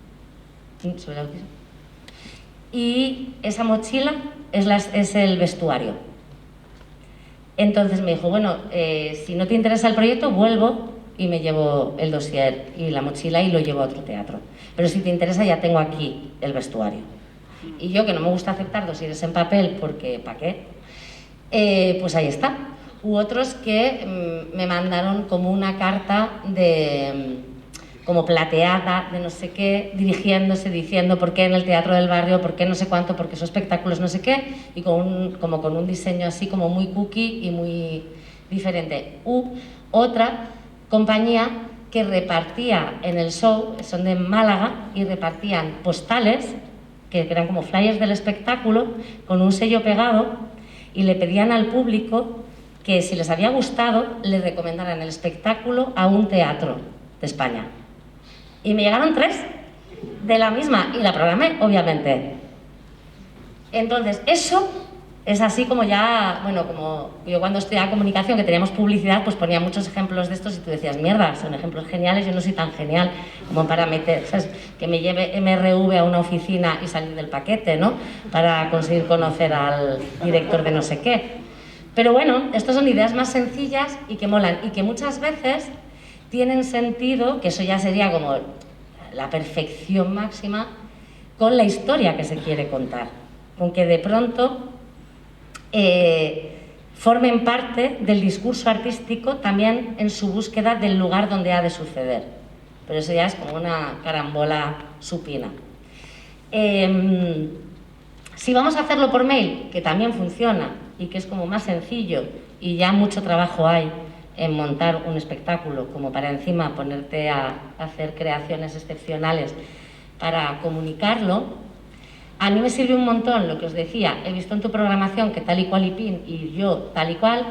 sobre el autismo. Y esa mochila es el vestuario. Entonces me dijo, bueno, si no te interesa el proyecto, vuelvo y me llevo el dossier y la mochila y lo llevo a otro teatro. Pero si te interesa, ya tengo aquí el vestuario. Y yo, que no me gusta aceptar dossieres en papel, porque ¿para qué? Pues ahí está. U otros que me mandaron como una carta como plateada, de no sé qué, dirigiéndose, diciendo por qué en el teatro del barrio, por qué no sé cuánto, por qué esos espectáculos no sé qué, y como con un diseño así como muy cookie y muy diferente. Otra compañía que repartía en el show, son de Málaga, y repartían postales, que eran como flyers del espectáculo, con un sello pegado, y le pedían al público que si les había gustado, le recomendaran el espectáculo a un teatro de España. Y me llegaron 3 de la misma, y la programé, obviamente. Entonces, eso es así como ya, bueno, como yo cuando estudiaba comunicación, que teníamos publicidad, pues ponía muchos ejemplos de estos y tú decías, mierda, son ejemplos geniales, yo no soy tan genial como para meter, ¿sabes? Que me lleve MRV a una oficina y salir del paquete, ¿no? Para conseguir conocer al director de no sé qué. Pero bueno, estas son ideas más sencillas y que molan, y que muchas veces tienen sentido, que eso ya sería como la perfección máxima, con la historia que se quiere contar, con que de pronto formen parte del discurso artístico también en su búsqueda del lugar donde ha de suceder. Pero eso ya es como una carambola supina. Si vamos a hacerlo por mail, que también funciona y que es como más sencillo y ya mucho trabajo hay en montar un espectáculo, como para encima ponerte a hacer creaciones excepcionales para comunicarlo, a mí me sirve un montón lo que os decía, he visto en tu programación que tal y cual y pin y yo tal y cual,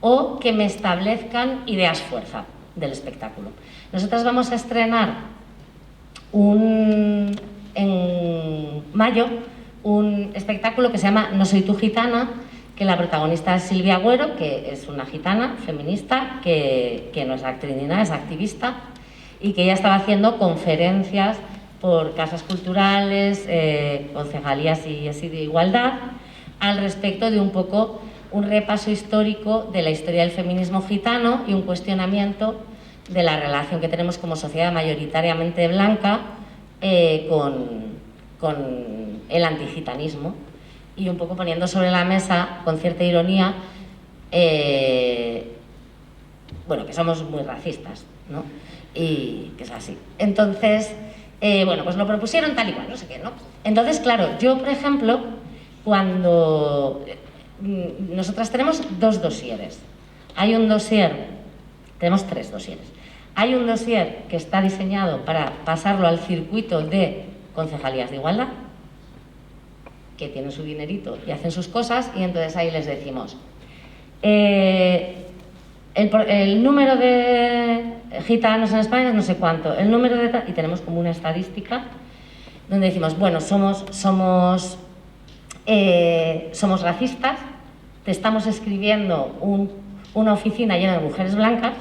o que me establezcan ideas fuerza del espectáculo. Nosotras vamos a estrenar en mayo un espectáculo que se llama No soy tu gitana, que la protagonista es Silvia Agüero, que es una gitana feminista, que no es actriz ni nada, es activista, y que ella estaba haciendo conferencias por casas culturales, concejalías y así de igualdad, al respecto de un poco un repaso histórico de la historia del feminismo gitano y un cuestionamiento de la relación que tenemos como sociedad mayoritariamente blanca con el antigitanismo, y un poco poniendo sobre la mesa, con cierta ironía, bueno, que somos muy racistas, ¿no? Y que es así. Entonces, bueno, pues lo propusieron tal y cual, no sé qué, ¿no? Entonces, claro, yo, por ejemplo, cuando nosotras tenemos 2 dosieres. Hay un dossier, tenemos 3 dosieres. Hay un dossier que está diseñado para pasarlo al circuito de concejalías de igualdad, que tienen su dinerito y hacen sus cosas, y entonces ahí les decimos el número de gitanos en España es no sé cuánto, el número de y tenemos como una estadística donde decimos, bueno, somos racistas, te estamos escribiendo una oficina llena de mujeres blancas,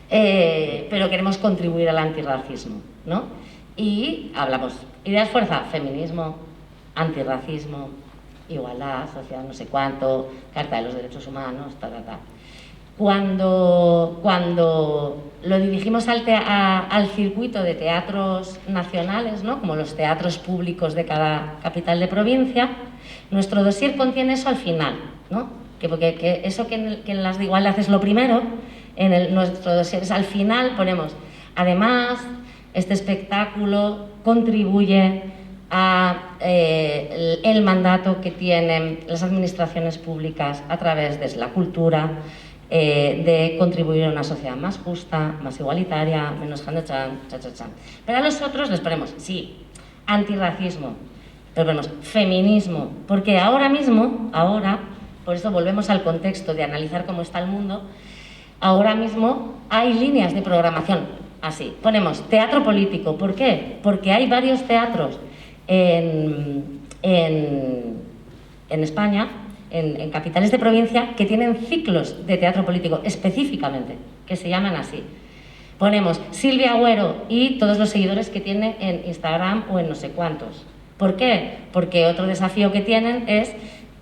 pero queremos contribuir al antirracismo, ¿no? Y hablamos ideas fuerza, feminismo, antirracismo, igualdad, sociedad no sé cuánto, Carta de los Derechos Humanos, Cuando lo dirigimos al circuito de teatros nacionales, ¿no? Como los teatros públicos de cada capital de provincia, nuestro dossier contiene eso al final, ¿no? Que eso que en las de igualdad es lo primero, nuestro dossier es al final, ponemos, además, este espectáculo contribuye a el mandato que tienen las administraciones públicas a través de la cultura, de contribuir a una sociedad más justa, más igualitaria, menos chan. Pero a los otros les ponemos, sí, antirracismo, pero ponemos feminismo, porque ahora, por eso volvemos al contexto de analizar cómo está el mundo, ahora mismo hay líneas de programación así. Ponemos teatro político, ¿por qué? Porque hay varios teatros en España, en capitales de provincia, que tienen ciclos de teatro político específicamente, que se llaman así. ponemos Silvia Agüero y todos los seguidores que tiene en Instagram o en no sé cuántos. ¿Por qué? Porque otro desafío que tienen es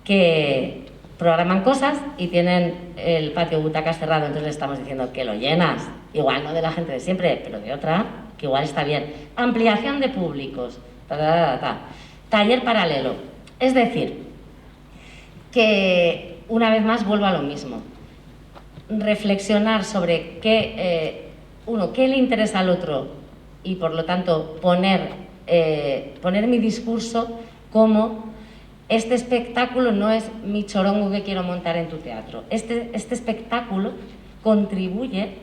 que programan cosas y tienen el patio butacas cerrado, entonces le estamos diciendo que lo llenas, igual no de la gente de siempre, pero de otra, que igual está bien. Ampliación de públicos, taller paralelo. Es decir, que una vez más vuelvo a lo mismo. Reflexionar sobre qué le interesa al otro y por lo tanto poner mi discurso como este espectáculo no es mi chorongo que quiero montar en tu teatro. Este espectáculo contribuye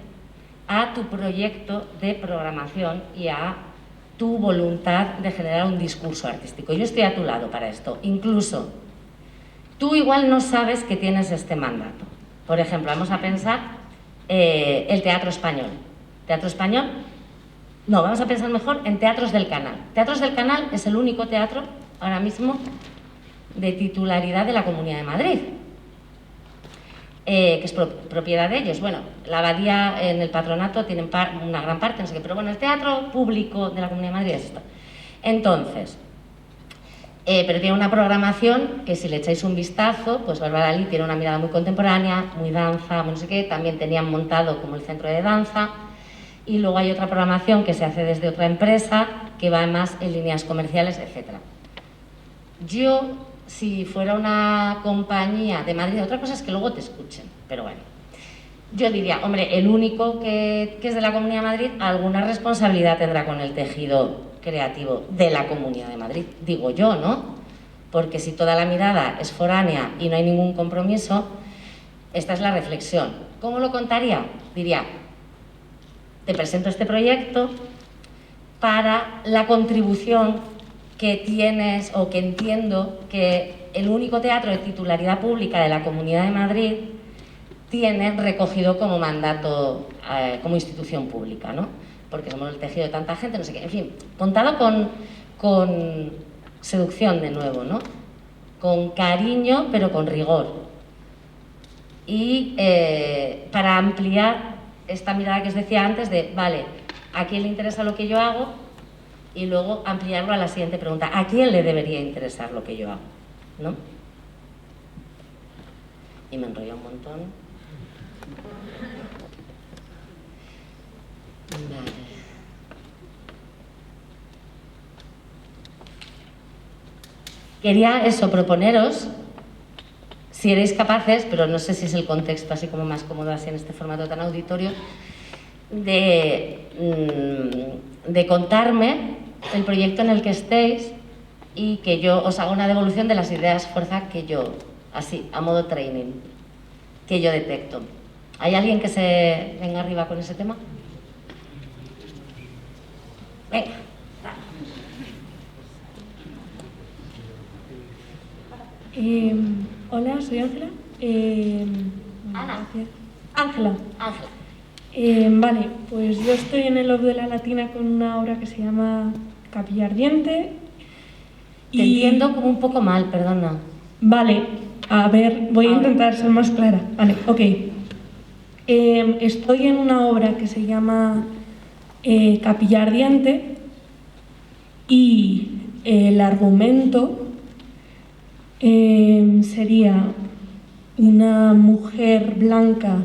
a tu proyecto de programación y a tu voluntad de generar un discurso artístico. Yo estoy a tu lado para esto. Incluso tú igual no sabes que tienes este mandato. Por ejemplo, vamos a pensar el teatro español. ¿Teatro español? No, vamos a pensar mejor en Teatros del Canal. Teatros del Canal es el único teatro ahora mismo de titularidad de la Comunidad de Madrid, que es propiedad de ellos. Bueno, la Abadía en el patronato tienen una gran parte, no sé qué, pero bueno, el teatro público de la Comunidad de Madrid es esto. Entonces, pero tiene una programación que si le echáis un vistazo, pues Bárbara Dalí tiene una mirada muy contemporánea, muy danza, no sé qué, también tenían montado como el centro de danza, y luego hay otra programación que se hace desde otra empresa, que va más en líneas comerciales, etc. Yo, si fuera una compañía de Madrid, otra cosa es que luego te escuchen, pero bueno, yo diría, hombre, el único que es de la Comunidad de Madrid, alguna responsabilidad tendrá con el tejido creativo de la Comunidad de Madrid, digo yo, ¿no? Porque si toda la mirada es foránea y no hay ningún compromiso, esta es la reflexión. ¿Cómo lo contaría? Diría, te presento este proyecto para la contribución que tienes o que entiendo que el único teatro de titularidad pública de la Comunidad de Madrid tiene recogido como mandato, como institución pública, ¿no? Porque somos el tejido de tanta gente, no sé qué, en fin, contado con seducción de nuevo, ¿no? Con cariño, pero con rigor. Y para ampliar esta mirada que os decía antes de, vale, ¿a quién le interesa lo que yo hago? Y luego ampliarlo a la siguiente pregunta, ¿a quién le debería interesar lo que yo hago? ¿No? Y me enrollo un montón. Vale. Quería eso, proponeros, si erais capaces, pero no sé si es el contexto así como más cómodo así en este formato tan auditorio, de contarme el proyecto en el que estéis y que yo os haga una devolución de las ideas fuerza que yo, así, a modo training, que yo detecto. ¿Hay alguien que se venga arriba con ese tema? Venga. Hola, soy Ángela. Ana. Ángela. Ángela. Vale, pues yo estoy en el Off de la Latina con una obra que se llama Capilla Ardiente. Te entiendo como un poco mal, perdona. Vale, a ver, voy a intentar ser más clara. Vale, ok. Estoy en una obra que se llama Capilla Ardiente y el argumento sería una mujer blanca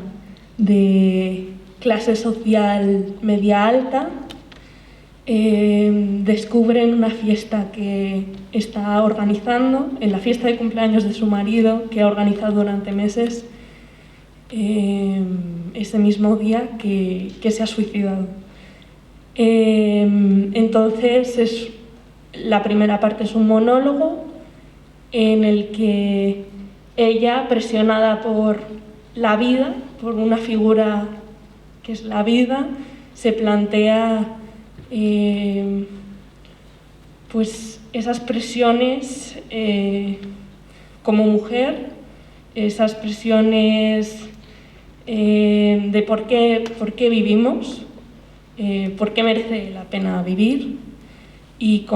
de clase social media alta, descubren una fiesta que está organizando, en la fiesta de cumpleaños de su marido, que ha organizado durante meses, ese mismo día que se ha suicidado. Entonces, la primera parte es un monólogo en el que ella, presionada por la vida, por una figura que es la vida, se plantea pues esas presiones como mujer, esas presiones de por qué vivimos, por qué merece la pena vivir y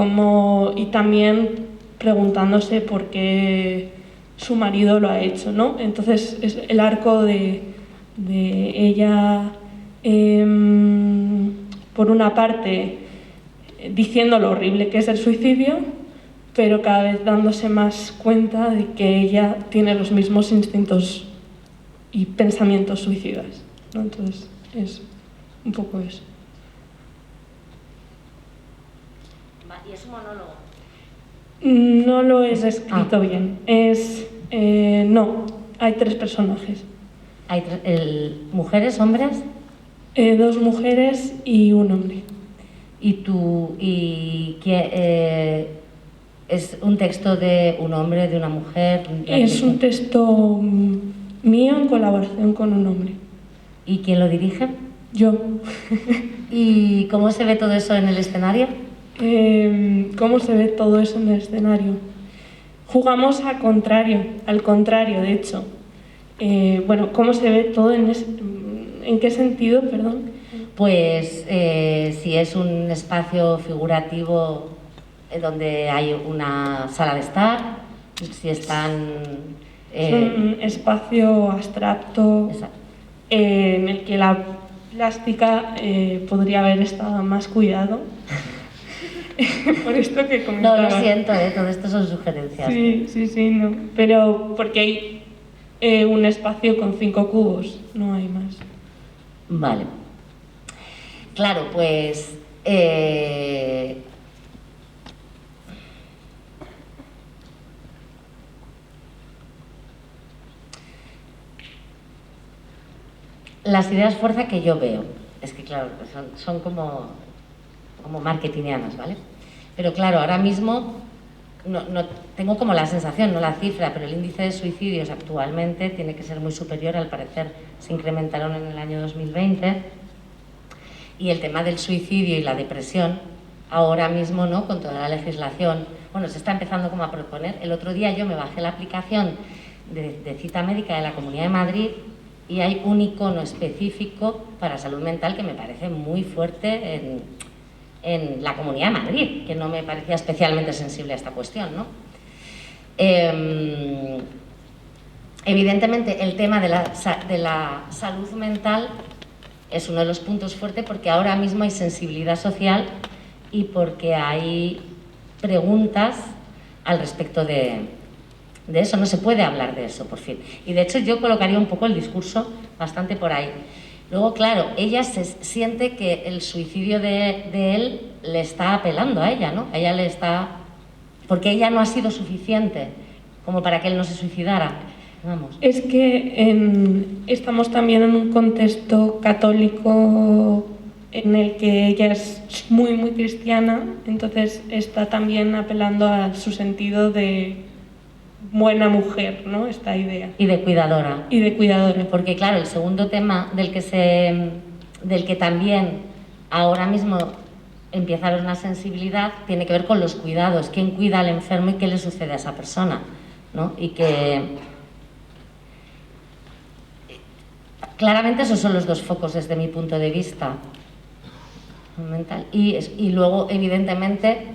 también preguntándose por qué su marido lo ha hecho, ¿no? Entonces es el arco de ella por una parte, diciendo lo horrible que es el suicidio, pero cada vez dándose más cuenta de que ella tiene los mismos instintos y pensamientos suicidas, ¿no? Entonces, es un poco eso. ¿Y es un monólogo? No lo he escrito bien. No, hay 3 personajes. ¿Hay mujeres, hombres? 2 mujeres y un hombre. ¿Es un texto de un hombre, de una mujer? Es un texto mío en colaboración con un hombre. ¿Y quién lo dirige? Yo. ¿Y cómo se ve todo eso en el escenario? ¿Cómo se ve todo eso en el escenario? Jugamos al contrario, de hecho. ¿Cómo se ve todo ¿en qué sentido, perdón? Pues si es un espacio figurativo donde hay una sala de estar, si están... Es un espacio abstracto en el que la plástica podría haber estado más cuidado. Por esto que comentaba. No, lo siento, todo esto son sugerencias. Sí, no. Pero porque hay un espacio con 5 cubos, no hay más. Vale. Claro, pues... las ideas fuerza que yo veo, es que claro, son como marketingianas, ¿vale? Pero claro, ahora mismo no tengo como la sensación, no la cifra, pero el índice de suicidios actualmente tiene que ser muy superior, al parecer se incrementaron en el año 2020, y el tema del suicidio y la depresión, ahora mismo, ¿no?, con toda la legislación, bueno, se está empezando como a proponer. El otro día yo me bajé la aplicación de cita médica de la Comunidad de Madrid y hay un icono específico para salud mental que me parece muy fuerte en la Comunidad de Madrid, que no me parecía especialmente sensible a esta cuestión, ¿no? Evidentemente el tema de la salud mental es uno de los puntos fuertes porque ahora mismo hay sensibilidad social y porque hay preguntas al respecto de eso, no se puede hablar de eso, por fin. Y de hecho yo colocaría un poco el discurso bastante por ahí. Luego, claro, ella se siente que el suicidio de él le está apelando a ella, ¿no? Ella le está... porque ella no ha sido suficiente como para que él no se suicidara. Vamos. Es que estamos también en un contexto católico en el que ella es muy, muy cristiana, entonces está también apelando a su sentido de buena mujer, ¿no? Esta idea. Y de cuidadora. Y de cuidadora. Porque claro, el segundo tema del que también ahora mismo empieza a haber una sensibilidad tiene que ver con los cuidados. ¿Quién cuida al enfermo y qué le sucede a esa persona? ¿No? Y que claramente esos son los 2 focos desde mi punto de vista mental. Y luego, evidentemente,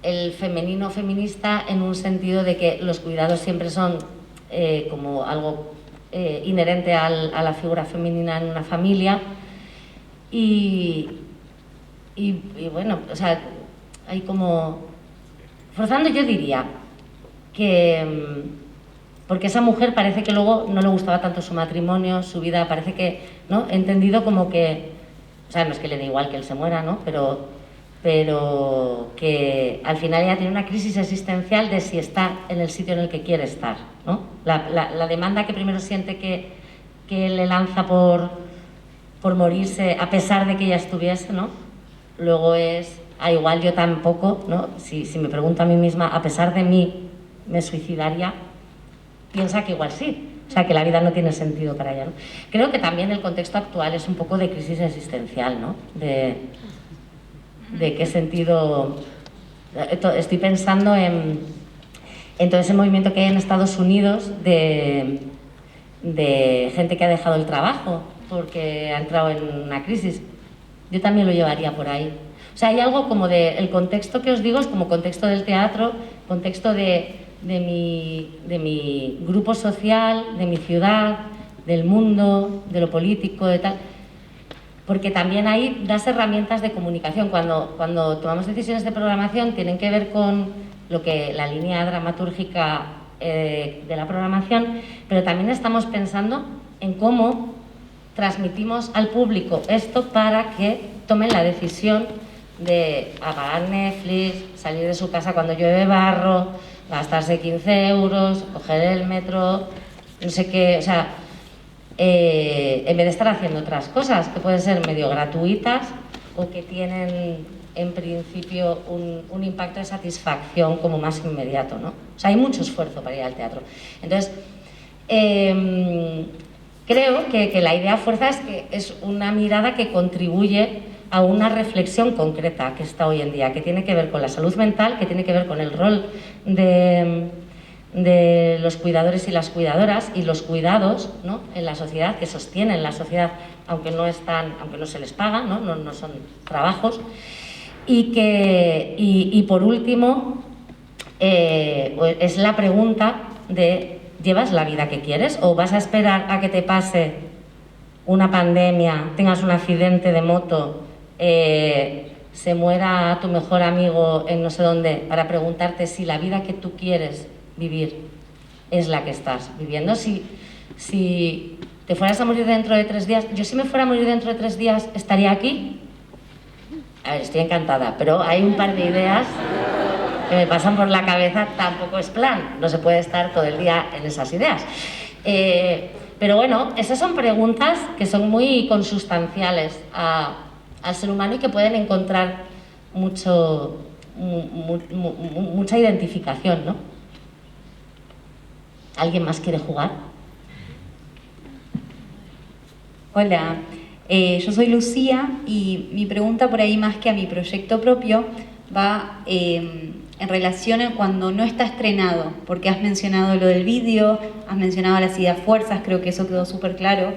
el femenino feminista en un sentido de que los cuidados siempre son como algo inherente a la figura femenina en una familia y bueno, o sea, hay como... Forzando yo diría que... porque esa mujer parece que luego no le gustaba tanto su matrimonio, su vida, parece que, ¿no? He entendido como que... O sea, no es que le dé igual que él se muera, ¿no? Pero que al final ella tiene una crisis existencial de si está en el sitio en el que quiere estar, ¿no? La demanda que primero siente que le lanza por morirse a pesar de que ella estuviese, ¿no? Luego es, igual yo tampoco, ¿no? Si me pregunto a mí misma, a pesar de mí, ¿me suicidaría? Piensa que igual sí. O sea, que la vida no tiene sentido para ella, ¿no? Creo que también el contexto actual es un poco de crisis existencial, ¿no? De qué sentido... Estoy pensando en todo ese movimiento que hay en Estados Unidos de gente que ha dejado el trabajo porque ha entrado en una crisis. Yo también lo llevaría por ahí. O sea, hay algo como el contexto que os digo es como contexto del teatro, contexto de mi grupo social, de mi ciudad, del mundo, de lo político, de tal. porque también ahí das herramientas de comunicación. Cuando tomamos decisiones de programación tienen que ver con lo que la línea dramatúrgica de la programación, pero también estamos pensando en cómo transmitimos al público esto para que tomen la decisión de apagar Netflix, salir de su casa cuando llueve barro, gastarse 15 euros, coger el metro, no sé qué, o sea, en vez de estar haciendo otras cosas que pueden ser medio gratuitas o que tienen en principio un impacto de satisfacción como más inmediato, ¿no? O sea, hay mucho esfuerzo para ir al teatro. Entonces, creo que la idea fuerza es que es una mirada que contribuye a una reflexión concreta que está hoy en día, que tiene que ver con la salud mental, que tiene que ver con el rol de los cuidadores y las cuidadoras y los cuidados, ¿no?, en la sociedad, que sostienen la sociedad, aunque no se les paga, no son trabajos. Y por último, es la pregunta de: ¿llevas la vida que quieres o vas a esperar a que te pase una pandemia, tengas un accidente de moto, se muera tu mejor amigo en no sé dónde, para preguntarte si la vida que tú quieres vivir es la que estás viviendo? Si te fueras a morir dentro de 3 días, yo si me fuera a morir dentro de 3 días, ¿estaría aquí? A ver, estoy encantada, pero hay un par de ideas que me pasan por la cabeza. Tampoco es plan, no se puede estar todo el día en esas ideas. Pero bueno, esas son preguntas que son muy consustanciales al ser humano y que pueden encontrar mucha identificación, ¿no? ¿Alguien más quiere jugar? Hola, yo soy Lucía y mi pregunta, por ahí más que a mi proyecto propio, va en relación a cuando no está estrenado, porque has mencionado lo del vídeo, has mencionado las ideas fuerzas, creo que eso quedó súper claro,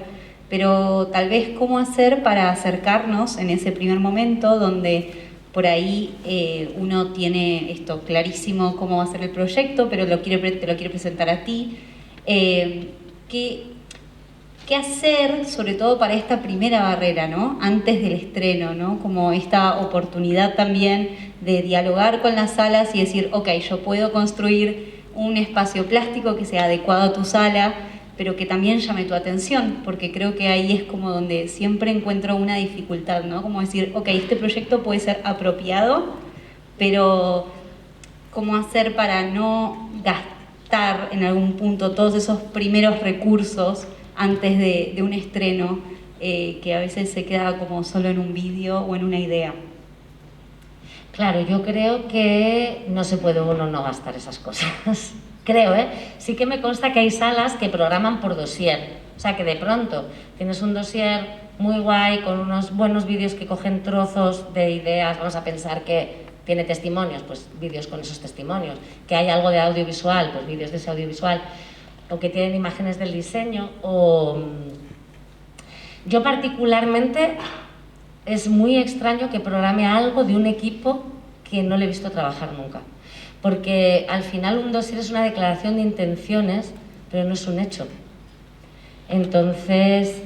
pero tal vez cómo hacer para acercarnos en ese primer momento donde por ahí uno tiene esto clarísimo, cómo va a ser el proyecto, pero te lo quiere presentar a ti. ¿Qué hacer, sobre todo para esta primera barrera, ¿no?, antes del estreno, ¿no?, como esta oportunidad también de dialogar con las salas y decir: ok, yo puedo construir un espacio plástico que sea adecuado a tu sala, pero que también llame tu atención, porque creo que ahí es como donde siempre encuentro una dificultad, ¿no? Como decir: ok, este proyecto puede ser apropiado, pero ¿cómo hacer para no gastar en algún punto todos esos primeros recursos antes de un estreno, que a veces se queda como solo en un vídeo o en una idea? Claro, yo creo que no se puede uno no gastar esas cosas. Creo, sí que me consta que hay salas que programan por dossier. O sea, que de pronto tienes un dossier muy guay con unos buenos vídeos que cogen trozos de ideas. Vamos a pensar que tiene testimonios, pues vídeos con esos testimonios. Que hay algo de audiovisual, pues vídeos de ese audiovisual. O que tienen imágenes del diseño. Yo particularmente es muy extraño que programe algo de un equipo que no le he visto trabajar nunca. Porque al final un dossier es una declaración de intenciones, pero no es un hecho. Entonces,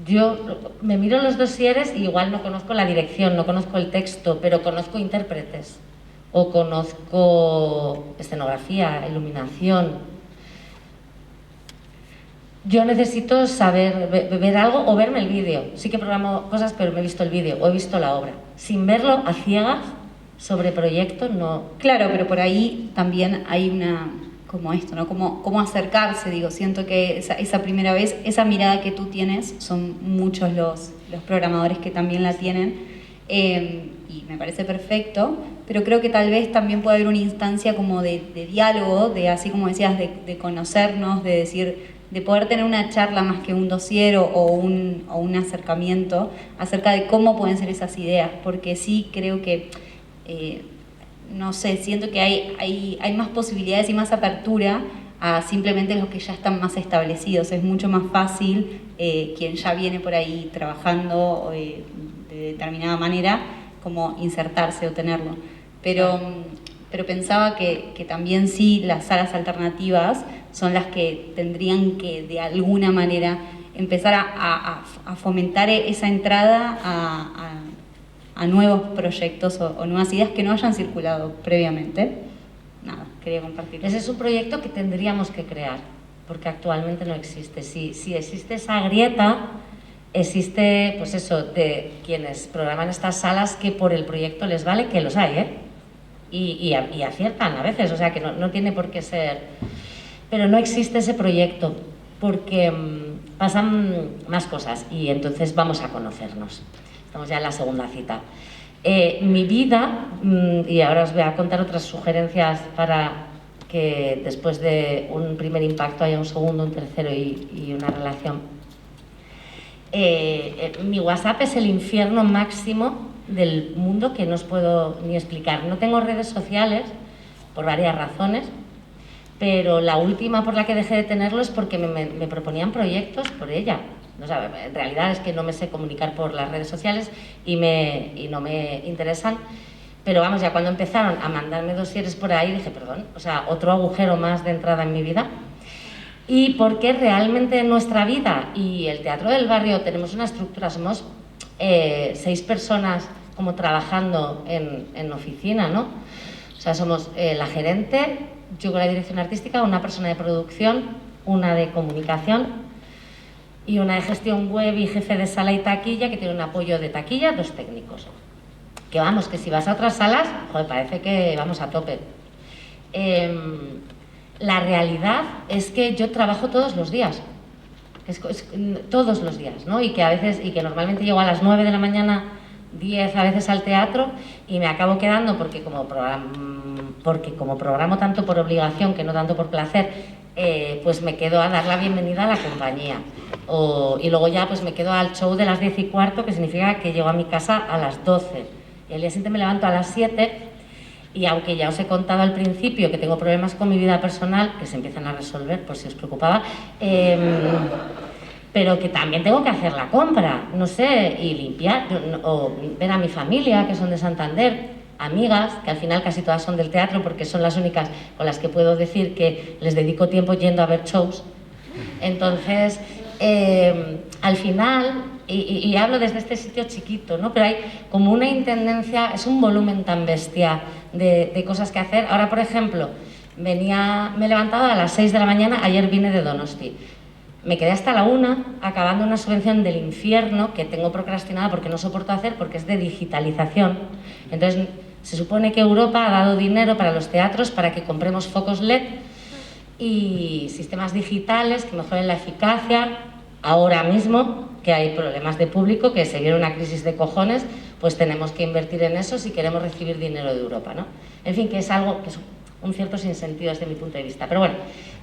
yo me miro los dossieres y igual no conozco la dirección, no conozco el texto, pero conozco intérpretes, o conozco escenografía, iluminación. Yo necesito saber, ver algo o verme el vídeo. Sí que programo cosas, pero me he visto el vídeo o he visto la obra. Sin verlo a ciegas, sobre proyecto, no. Claro, pero por ahí también hay una, como esto, ¿no? Cómo acercarse, digo. Siento que esa primera vez, esa mirada que tú tienes, son muchos los programadores que también la tienen, y me parece perfecto, pero creo que tal vez también puede haber una instancia como de diálogo, de así como decías, de conocernos, de decir, de poder tener una charla más que un dossier o un acercamiento acerca de cómo pueden ser esas ideas, porque sí creo que, no sé, siento que hay más posibilidades y más apertura a simplemente los que ya están más establecidos. Es mucho más fácil quien ya viene por ahí trabajando de determinada manera, como insertarse o tenerlo. Pero pensaba que también sí las salas alternativas son las que tendrían que de alguna manera empezar a fomentar esa entrada a nuevos proyectos o nuevas ideas que no hayan circulado previamente. Nada, quería compartir. Ese es un proyecto que tendríamos que crear, porque actualmente no existe. Si existe esa grieta, existe, pues eso, de quienes programan estas salas que por el proyecto les vale, que los hay, ¿eh? Y aciertan a veces, o sea que no tiene por qué ser... Pero no existe ese proyecto, porque pasan más cosas y entonces vamos a conocernos. Estamos ya en la segunda cita. Mi vida, y ahora os voy a contar otras sugerencias para que después de un primer impacto haya un segundo, un tercero y una relación. Mi WhatsApp es el infierno máximo del mundo que no os puedo ni explicar. No tengo redes sociales por varias razones, pero la última por la que dejé de tenerlo es porque me proponían proyectos por ella. O sea, en realidad es que no me sé comunicar por las redes sociales y no me interesan, pero vamos, ya cuando empezaron a mandarme dosieres por ahí dije, perdón, o sea, otro agujero más de entrada en mi vida. Y porque realmente en nuestra vida y el Teatro del Barrio tenemos una estructura, somos 6 personas como trabajando en oficina, ¿no? O sea, somos la gerente, yo con la dirección artística, una persona de producción, una de comunicación y una de gestión web y jefe de sala y taquilla, que tiene un apoyo de taquilla, 2 técnicos. Que vamos, que si vas a otras salas, joder, parece que vamos a tope. La realidad es que yo trabajo todos los días, todos los días, ¿no? Y que normalmente llego a las 9 de la mañana, 10 a veces al teatro y me acabo quedando porque como programo tanto por obligación que no tanto por placer, pues me quedo a dar la bienvenida a la compañía. Y luego ya pues me quedo al show de las 10:15, que significa que llego a mi casa a las 12. Y el día siguiente me levanto a las 7 y aunque ya os he contado al principio que tengo problemas con mi vida personal, que se empiezan a resolver por si os preocupaba, pero que también tengo que hacer la compra, no sé, y limpiar, o ver a mi familia, que son de Santander, amigas, que al final casi todas son del teatro porque son las únicas con las que puedo decir que les dedico tiempo yendo a ver shows. Entonces, al final, y hablo desde este sitio chiquito, ¿no? Pero hay como una intendencia, es un volumen tan bestia de cosas que hacer. Ahora, por ejemplo, me he levantado a las 6 de la mañana, ayer vine de Donosti. Me quedé hasta la 1 acabando una subvención del infierno que tengo procrastinada porque no soporto hacer, porque es de digitalización. Entonces, se supone que Europa ha dado dinero para los teatros para que compremos focos LED y sistemas digitales que mejoren la eficacia. Ahora mismo, que hay problemas de público, que se viene una crisis de cojones, pues tenemos que invertir en eso si queremos recibir dinero de Europa, ¿no? En fin, que es algo que es un cierto sinsentido desde mi punto de vista. Pero bueno,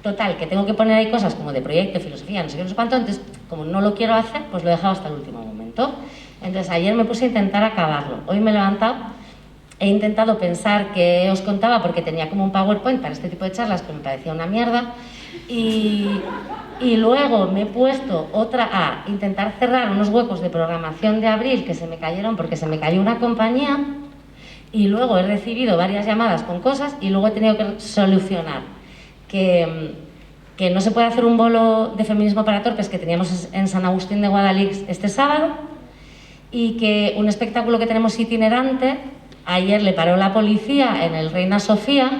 total, que tengo que poner ahí cosas como de proyecto, filosofía, no sé qué, no sé cuánto, entonces, como no lo quiero hacer, pues lo he dejado hasta el último momento. Entonces, ayer me puse a intentar acabarlo. Hoy me he levantado, he intentado pensar que os contaba, porque tenía como un PowerPoint para este tipo de charlas que me parecía una mierda, y luego me he puesto a intentar cerrar unos huecos de programación de abril que se me cayeron porque se me cayó una compañía, y luego he recibido varias llamadas con cosas y luego he tenido que solucionar que no se puede hacer un bolo de feminismo para torpes que teníamos en San Agustín de Guadalix este sábado, y que un espectáculo que tenemos itinerante, ayer le paró la policía en el Reina Sofía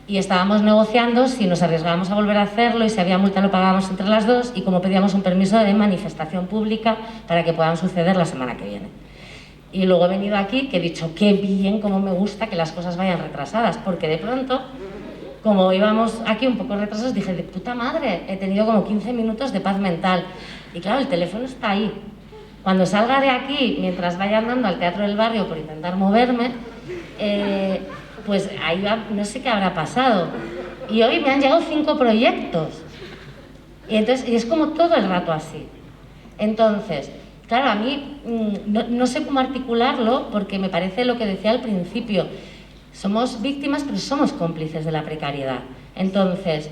y estábamos negociando si nos arriesgábamos a volver a hacerlo y si había multa lo pagábamos entre las dos, y como pedíamos un permiso de manifestación pública para que puedan suceder la semana que viene. Y luego he venido aquí, que he dicho, qué bien, cómo me gusta que las cosas vayan retrasadas, porque de pronto, como íbamos aquí un poco retrasados, dije, de puta madre, he tenido como 15 minutos de paz mental. Y claro, el teléfono está ahí. Cuando salga de aquí, mientras vaya andando al Teatro del Barrio por intentar moverme, pues ahí va, no sé qué habrá pasado. Y hoy me han llegado 5 proyectos. Y es como todo el rato así. Entonces, claro, a mí no sé cómo articularlo, porque me parece lo que decía al principio. Somos víctimas, pero somos cómplices de la precariedad. Entonces,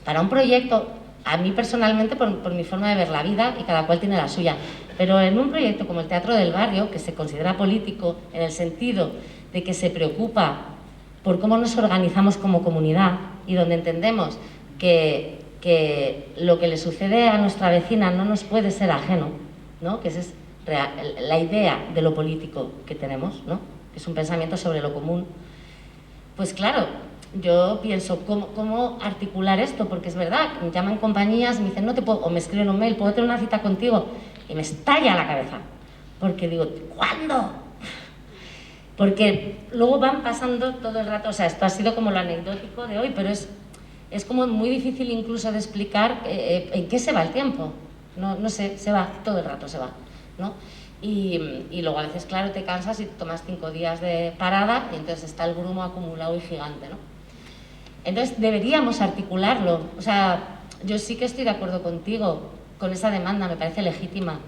para un proyecto, a mí personalmente, por mi forma de ver la vida, y cada cual tiene la suya, pero en un proyecto como el Teatro del Barrio, que se considera político en el sentido de que se preocupa por cómo nos organizamos como comunidad y donde entendemos que que lo que le sucede a nuestra vecina no nos puede ser ajeno, ¿no? Que esa es la idea de lo político que tenemos, ¿no? Que es un pensamiento sobre lo común. Pues claro, yo pienso, ¿cómo articular esto? Porque es verdad, me llaman compañías, me dicen, no te puedo, o me escriben un mail, ¿puedo tener una cita contigo? Y me estalla la cabeza, porque digo, ¿cuándo? Porque luego van pasando todo el rato, o sea, esto ha sido como lo anecdótico de hoy, pero es como muy difícil incluso de explicar en qué se va el tiempo. No sé, se va, todo el rato se va, ¿no? Y luego a veces, claro, te cansas y te tomas 5 días de parada y entonces está el grumo acumulado y gigante, ¿no? Entonces deberíamos articularlo. O sea, yo sí que estoy de acuerdo contigo con esa demanda, me parece legítima,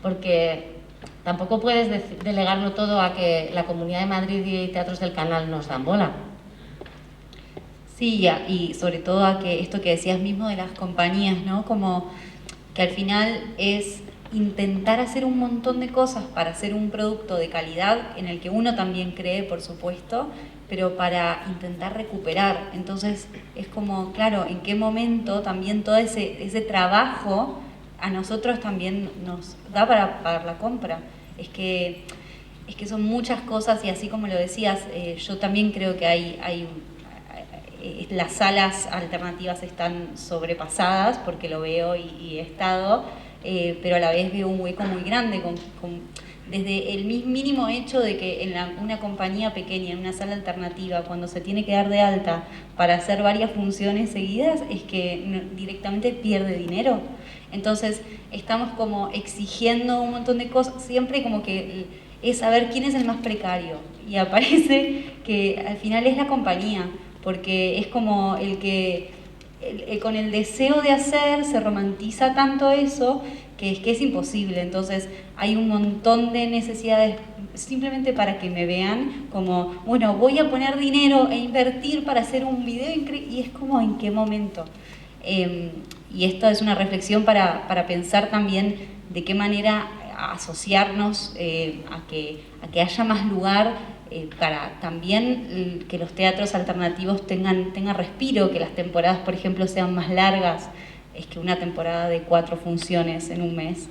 porque tampoco puedes delegarlo todo a que la Comunidad de Madrid y Teatros del Canal nos dan bola. Sí, y sobre todo a que esto que decías mismo de las compañías, ¿no? Como que al final es intentar hacer un montón de cosas para hacer un producto de calidad en el que uno también cree, por supuesto, pero para intentar recuperar. Entonces es como, claro, en qué momento también todo ese trabajo a nosotros también nos da para pagar la compra. Es que son muchas cosas y así como lo decías, yo también creo que las salas alternativas están sobrepasadas porque lo veo y he estado, pero a la vez veo un hueco muy grande desde el mínimo hecho de que en una compañía pequeña, en una sala alternativa, cuando se tiene que dar de alta para hacer varias funciones seguidas, es que directamente pierde dinero. Entonces estamos como exigiendo un montón de cosas, siempre como que es saber quién es el más precario, y aparece que al final es la compañía, porque es como el que con el deseo de hacer se romantiza tanto eso que es imposible. Entonces hay un montón de necesidades simplemente para que me vean como, bueno, voy a poner dinero e invertir para hacer un video increíble, y es como, ¿en qué momento? Y esto es una reflexión para pensar también de qué manera asociarnos a que haya más lugar para también que los teatros alternativos tengan respiro, que las temporadas, por ejemplo, sean más largas. Es que una temporada de 4 funciones en un mes,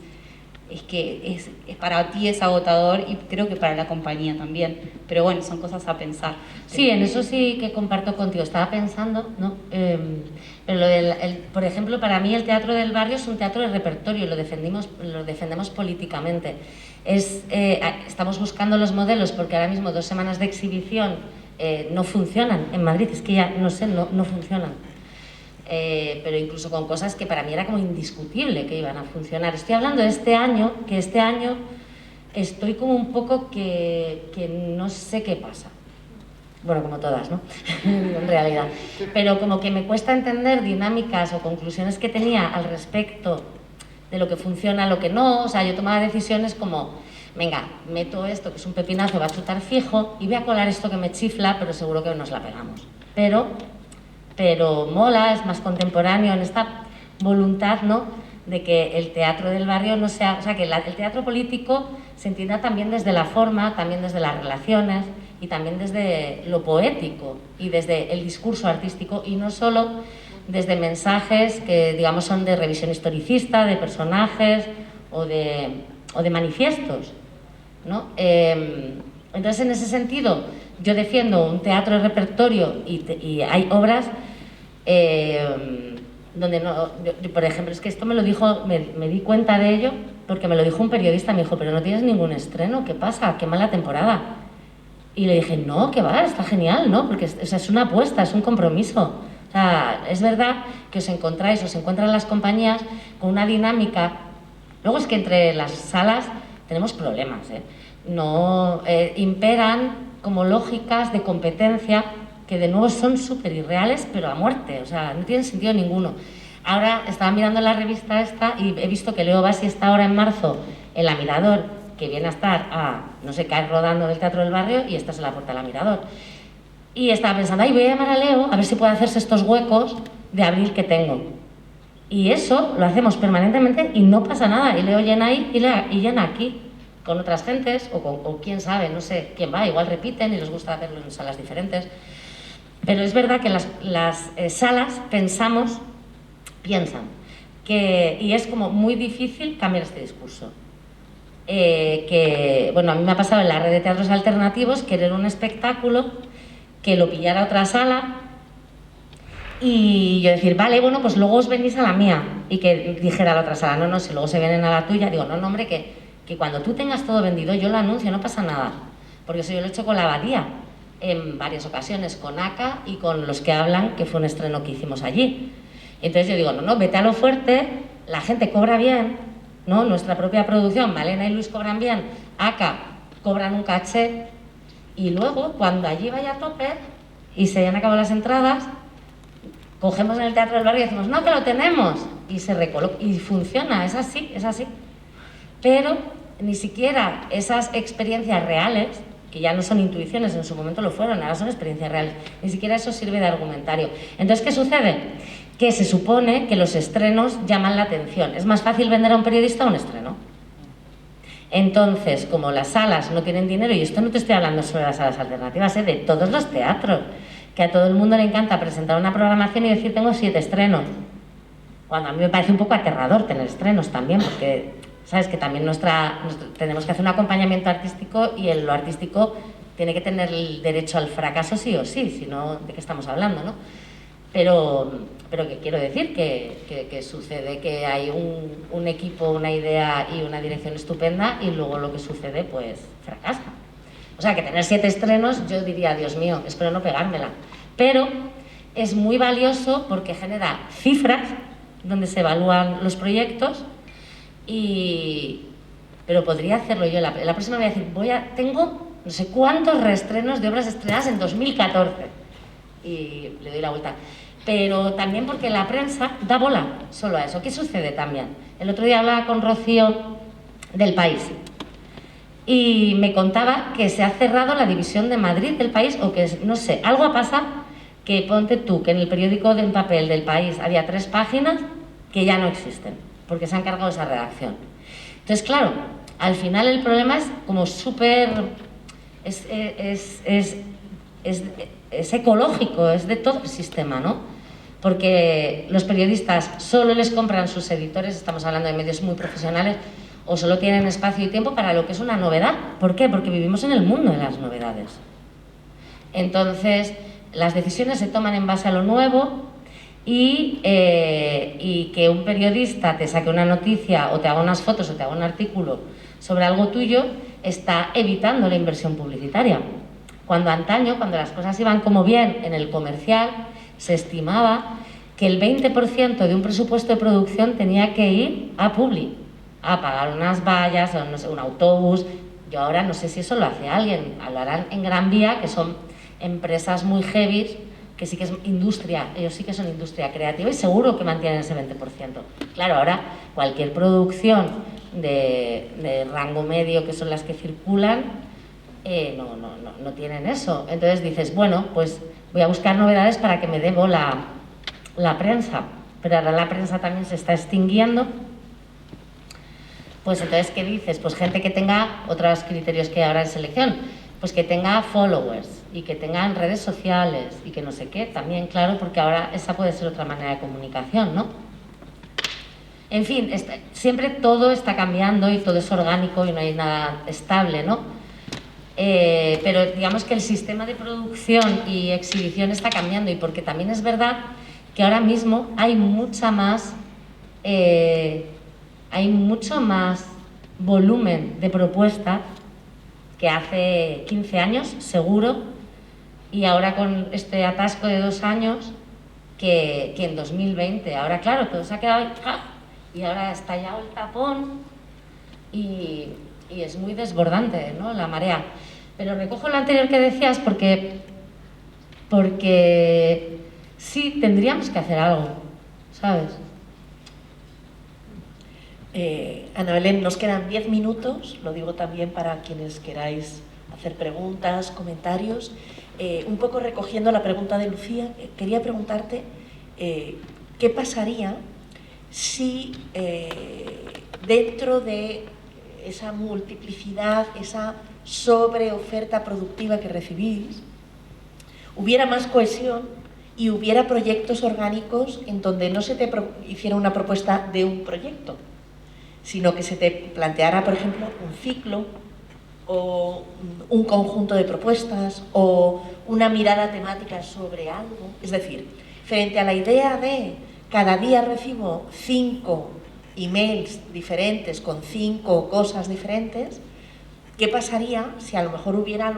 es que para ti es agotador, y creo que para la compañía también. Pero bueno, son cosas a pensar. Sí, en eso sí que comparto contigo. Estaba pensando, ¿no? Pero por ejemplo, para mí el Teatro del Barrio es un teatro de repertorio, lo defendemos políticamente. Estamos buscando los modelos porque ahora mismo 2 semanas de exhibición no funcionan en Madrid, es que ya no funcionan. Pero incluso con cosas que para mí era como indiscutible que iban a funcionar. Estoy hablando de este año, que este año estoy como un poco que no sé qué pasa. Bueno, como todas, ¿no? En realidad. Pero como que me cuesta entender dinámicas o conclusiones que tenía al respecto de lo que funciona, lo que no. O sea, yo tomaba decisiones como, venga, meto esto que es un pepinazo, va a chutar fijo, y voy a colar esto que me chifla, pero seguro que nos la pegamos. Pero mola, es más contemporáneo, en esta voluntad, ¿no?, de que el teatro del barrio no sea, o sea, que el teatro político se entienda también desde la forma, también desde las relaciones y también desde lo poético y desde el discurso artístico, y no solo desde mensajes que, digamos, son de revisión historicista, de personajes o de manifiestos, ¿no? Entonces, en ese sentido, yo defiendo un teatro de repertorio y hay obras donde no... por ejemplo, es que esto me lo dijo, me di cuenta de ello porque me lo dijo un periodista, me dijo, pero no tienes ningún estreno, ¿qué pasa? Qué mala temporada. Y le dije, no, que va, está genial, ¿no? Porque es una apuesta, es un compromiso. O sea, es verdad que os encuentran las compañías con una dinámica. Luego es que entre las salas tenemos problemas, ¿eh? No imperan como lógicas de competencia que de nuevo son súper irreales, pero a muerte, o sea, no tienen sentido ninguno. Ahora estaba mirando la revista esta y he visto que Leo Bassi está ahora en marzo en La Mirador, que viene a estar a, no sé, caer rodando del Teatro del Barrio, y esta es la Puerta de La Mirador. Y estaba pensando, ay, voy a llamar a Leo a ver si puede hacerse estos huecos de abril que tengo. Y eso lo hacemos permanentemente y no pasa nada, y Leo llena ahí y llena aquí, con otras gentes, o quién sabe, no sé quién va, igual repiten y les gusta verlo en salas diferentes. Pero es verdad que las salas pensamos piensan. Y es como muy difícil cambiar este discurso. Bueno, a mí me ha pasado en la red de teatros alternativos querer un espectáculo que lo pillara otra sala y yo decir, vale, bueno, pues luego os venís a la mía, y que dijera la otra sala, no, si luego se vienen a la tuya, digo, no, hombre, que cuando tú tengas todo vendido yo lo anuncio, no pasa nada, porque eso yo lo he hecho con la Abadía en varias ocasiones, con ACA y con Los que hablan, que fue un estreno que hicimos allí. Entonces yo digo, no, vete a lo fuerte, la gente cobra bien, ¿no? Nuestra propia producción, Malena y Luis cobran bien, ACA cobran un caché, y luego cuando allí vaya a tope y se hayan acabado las entradas, cogemos en el Teatro del Barrio y decimos, no, que lo tenemos, y se recoloca, y funciona, es así. Pero ni siquiera esas experiencias reales, que ya no son intuiciones, en su momento lo fueron, ahora son experiencias reales, ni siquiera eso sirve de argumentario. Entonces, ¿qué sucede? Que se supone que los estrenos llaman la atención. Es más fácil vender a un periodista un estreno. Entonces, como las salas no tienen dinero, y esto no te estoy hablando solo de las salas alternativas, de todos los teatros, que a todo el mundo le encanta presentar una programación y decir tengo 7 estrenos. Cuando a mí me parece un poco aterrador tener estrenos también, porque sabes que también tenemos que hacer un acompañamiento artístico, y lo artístico tiene que tener el derecho al fracaso sí o sí, si no, ¿de qué estamos hablando, no? Pero que quiero decir que sucede que hay un equipo, una idea y una dirección estupenda, y luego lo que sucede pues fracasa. O sea, que tener 7 estrenos, yo diría, Dios mío, espero no pegármela. Pero es muy valioso porque genera cifras donde se evalúan los proyectos, pero podría hacerlo yo. La próxima voy a decir, tengo no sé cuántos reestrenos de obras estrenadas en 2014. Y le doy la vuelta. Pero también porque la prensa da bola solo a eso. ¿Qué sucede también? El otro día hablaba con Rocío del País y me contaba que se ha cerrado la división de Madrid del País, o que, no sé, algo ha pasado, que ponte tú, que en el periódico del papel del País había 3 páginas que ya no existen, porque se han cargado esa redacción. Entonces, claro, al final el problema es como súper... Es ecológico, es de todo el sistema, ¿no? Porque los periodistas solo les compran sus editores, estamos hablando de medios muy profesionales, o solo tienen espacio y tiempo para lo que es una novedad. ¿Por qué? Porque vivimos en el mundo de las novedades. Entonces, las decisiones se toman en base a lo nuevo, y que un periodista te saque una noticia o te haga unas fotos o te haga un artículo sobre algo tuyo está evitando la inversión publicitaria. Cuando antaño, cuando las cosas iban como bien en el comercial, se estimaba que el 20% de un presupuesto de producción tenía que ir a Publi, a pagar unas vallas, o no sé, un autobús. Yo ahora no sé si eso lo hace alguien, lo harán en Gran Vía, que son empresas muy heavy, que sí que es industria, ellos sí que son industria creativa y seguro que mantienen ese 20%. Claro, ahora cualquier producción de rango medio, que son las que circulan, no tienen eso. Entonces dices, bueno, pues voy a buscar novedades para que me dé bola la prensa, pero ahora la prensa también se está extinguiendo. Pues entonces, ¿qué dices? Pues gente que tenga otros criterios que ahora en selección, pues que tenga followers y que tengan redes sociales y que no sé qué, también, claro, porque ahora esa puede ser otra manera de comunicación, ¿no? En fin, siempre todo está cambiando y todo es orgánico y no hay nada estable, ¿no? Pero digamos que el sistema de producción y exhibición está cambiando, y porque también es verdad que ahora mismo hay mucho más volumen de propuestas que hace 15 años, seguro, y ahora con este atasco de 2 años que en 2020. Ahora, claro, todo se ha quedado y ahora ha estallado el tapón y es muy desbordante, ¿no?, la marea. Pero recojo lo anterior que decías porque sí, tendríamos que hacer algo, ¿sabes? Ana Belén, nos quedan 10 minutos, lo digo también para quienes queráis hacer preguntas, comentarios. Un poco recogiendo la pregunta de Lucía, quería preguntarte qué pasaría si dentro de esa multiplicidad, esa sobreoferta productiva que recibís, hubiera más cohesión y hubiera proyectos orgánicos en donde no se te hiciera una propuesta de un proyecto, sino que se te planteara, por ejemplo, un ciclo o un conjunto de propuestas o una mirada temática sobre algo. Es decir, frente a la idea de cada día recibo 5 emails diferentes con 5 cosas diferentes, ¿qué pasaría si a lo mejor hubiera,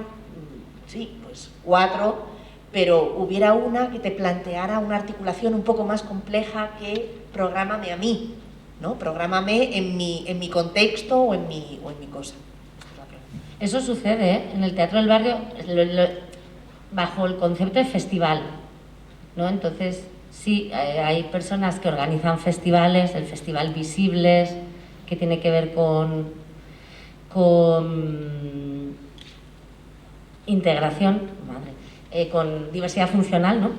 sí, pues 4, pero hubiera una que te planteara una articulación un poco más compleja que prográmame a mí, ¿no? Prográmame en mi contexto o en mi cosa. Eso sucede, ¿eh? En el Teatro del Barrio bajo el concepto de festival, ¿no? Entonces, sí, hay personas que organizan festivales, el Festival Visibles, que tiene que ver con integración, con diversidad funcional, ¿no?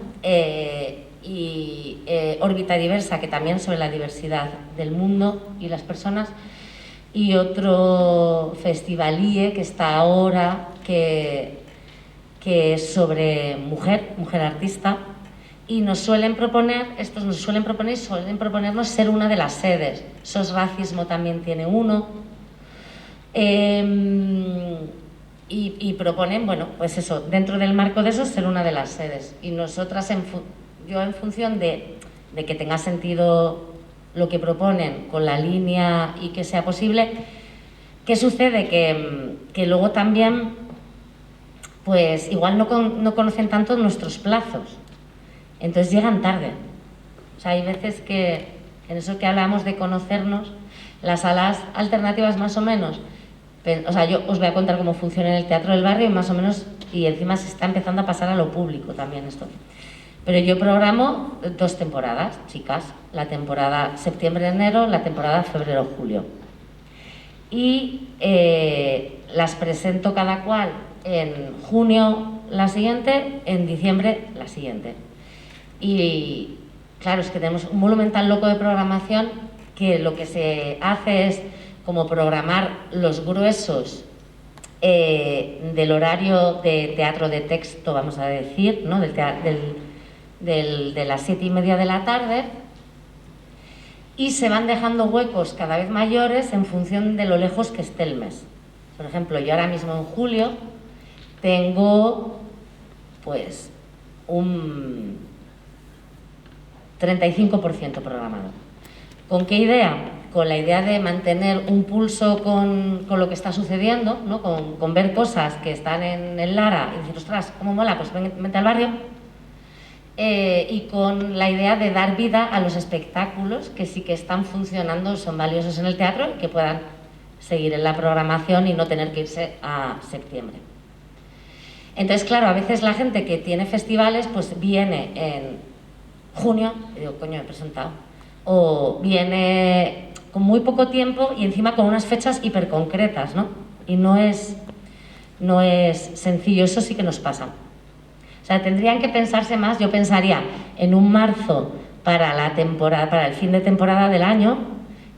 Y Órbita Diversa, que también sobre la diversidad del mundo y las personas, y otro Festivalie que está ahora, que es sobre mujer artista, y nos suelen proponer proponernos ser una de las sedes. SOS Racismo también tiene uno, y proponen, bueno, pues eso, dentro del marco de eso, ser una de las sedes. Y nosotras, yo en función de que tenga sentido lo que proponen con la línea y que sea posible, ¿qué sucede? Que luego también, pues igual no conocen tanto nuestros plazos, entonces llegan tarde. O sea, hay veces que, en eso que hablamos de conocernos, las salas alternativas más o menos, o sea, yo os voy a contar cómo funciona en el Teatro del Barrio, más o menos, y encima se está empezando a pasar a lo público también esto. Pero yo programo 2 temporadas, chicas, la temporada septiembre-enero, la temporada febrero-julio. Y las presento cada cual en junio la siguiente, en diciembre la siguiente. Y claro, es que tenemos un volumen tan loco de programación que lo que se hace es como programar los gruesos del horario de teatro de texto, vamos a decir, ¿no? De las 7:30 de la tarde, y se van dejando huecos cada vez mayores en función de lo lejos que esté el mes. Por ejemplo, yo ahora mismo en julio tengo pues un 35% programado. ¿Con qué idea? Con la idea de mantener un pulso con lo que está sucediendo, ¿no? Con ver cosas que están en el Lara y decir, ostras, ¿cómo mola? Pues vente al barrio. Y con la idea de dar vida a los espectáculos que sí que están funcionando, son valiosos en el teatro y que puedan seguir en la programación y no tener que irse a septiembre. Entonces, claro, a veces la gente que tiene festivales pues viene en junio y digo, coño, he presentado. O viene con muy poco tiempo y encima con unas fechas hiperconcretas, ¿no? Y no es sencillo, eso sí que nos pasa. O sea, tendrían que pensarse más, yo pensaría en un marzo para la temporada, para el fin de temporada del año,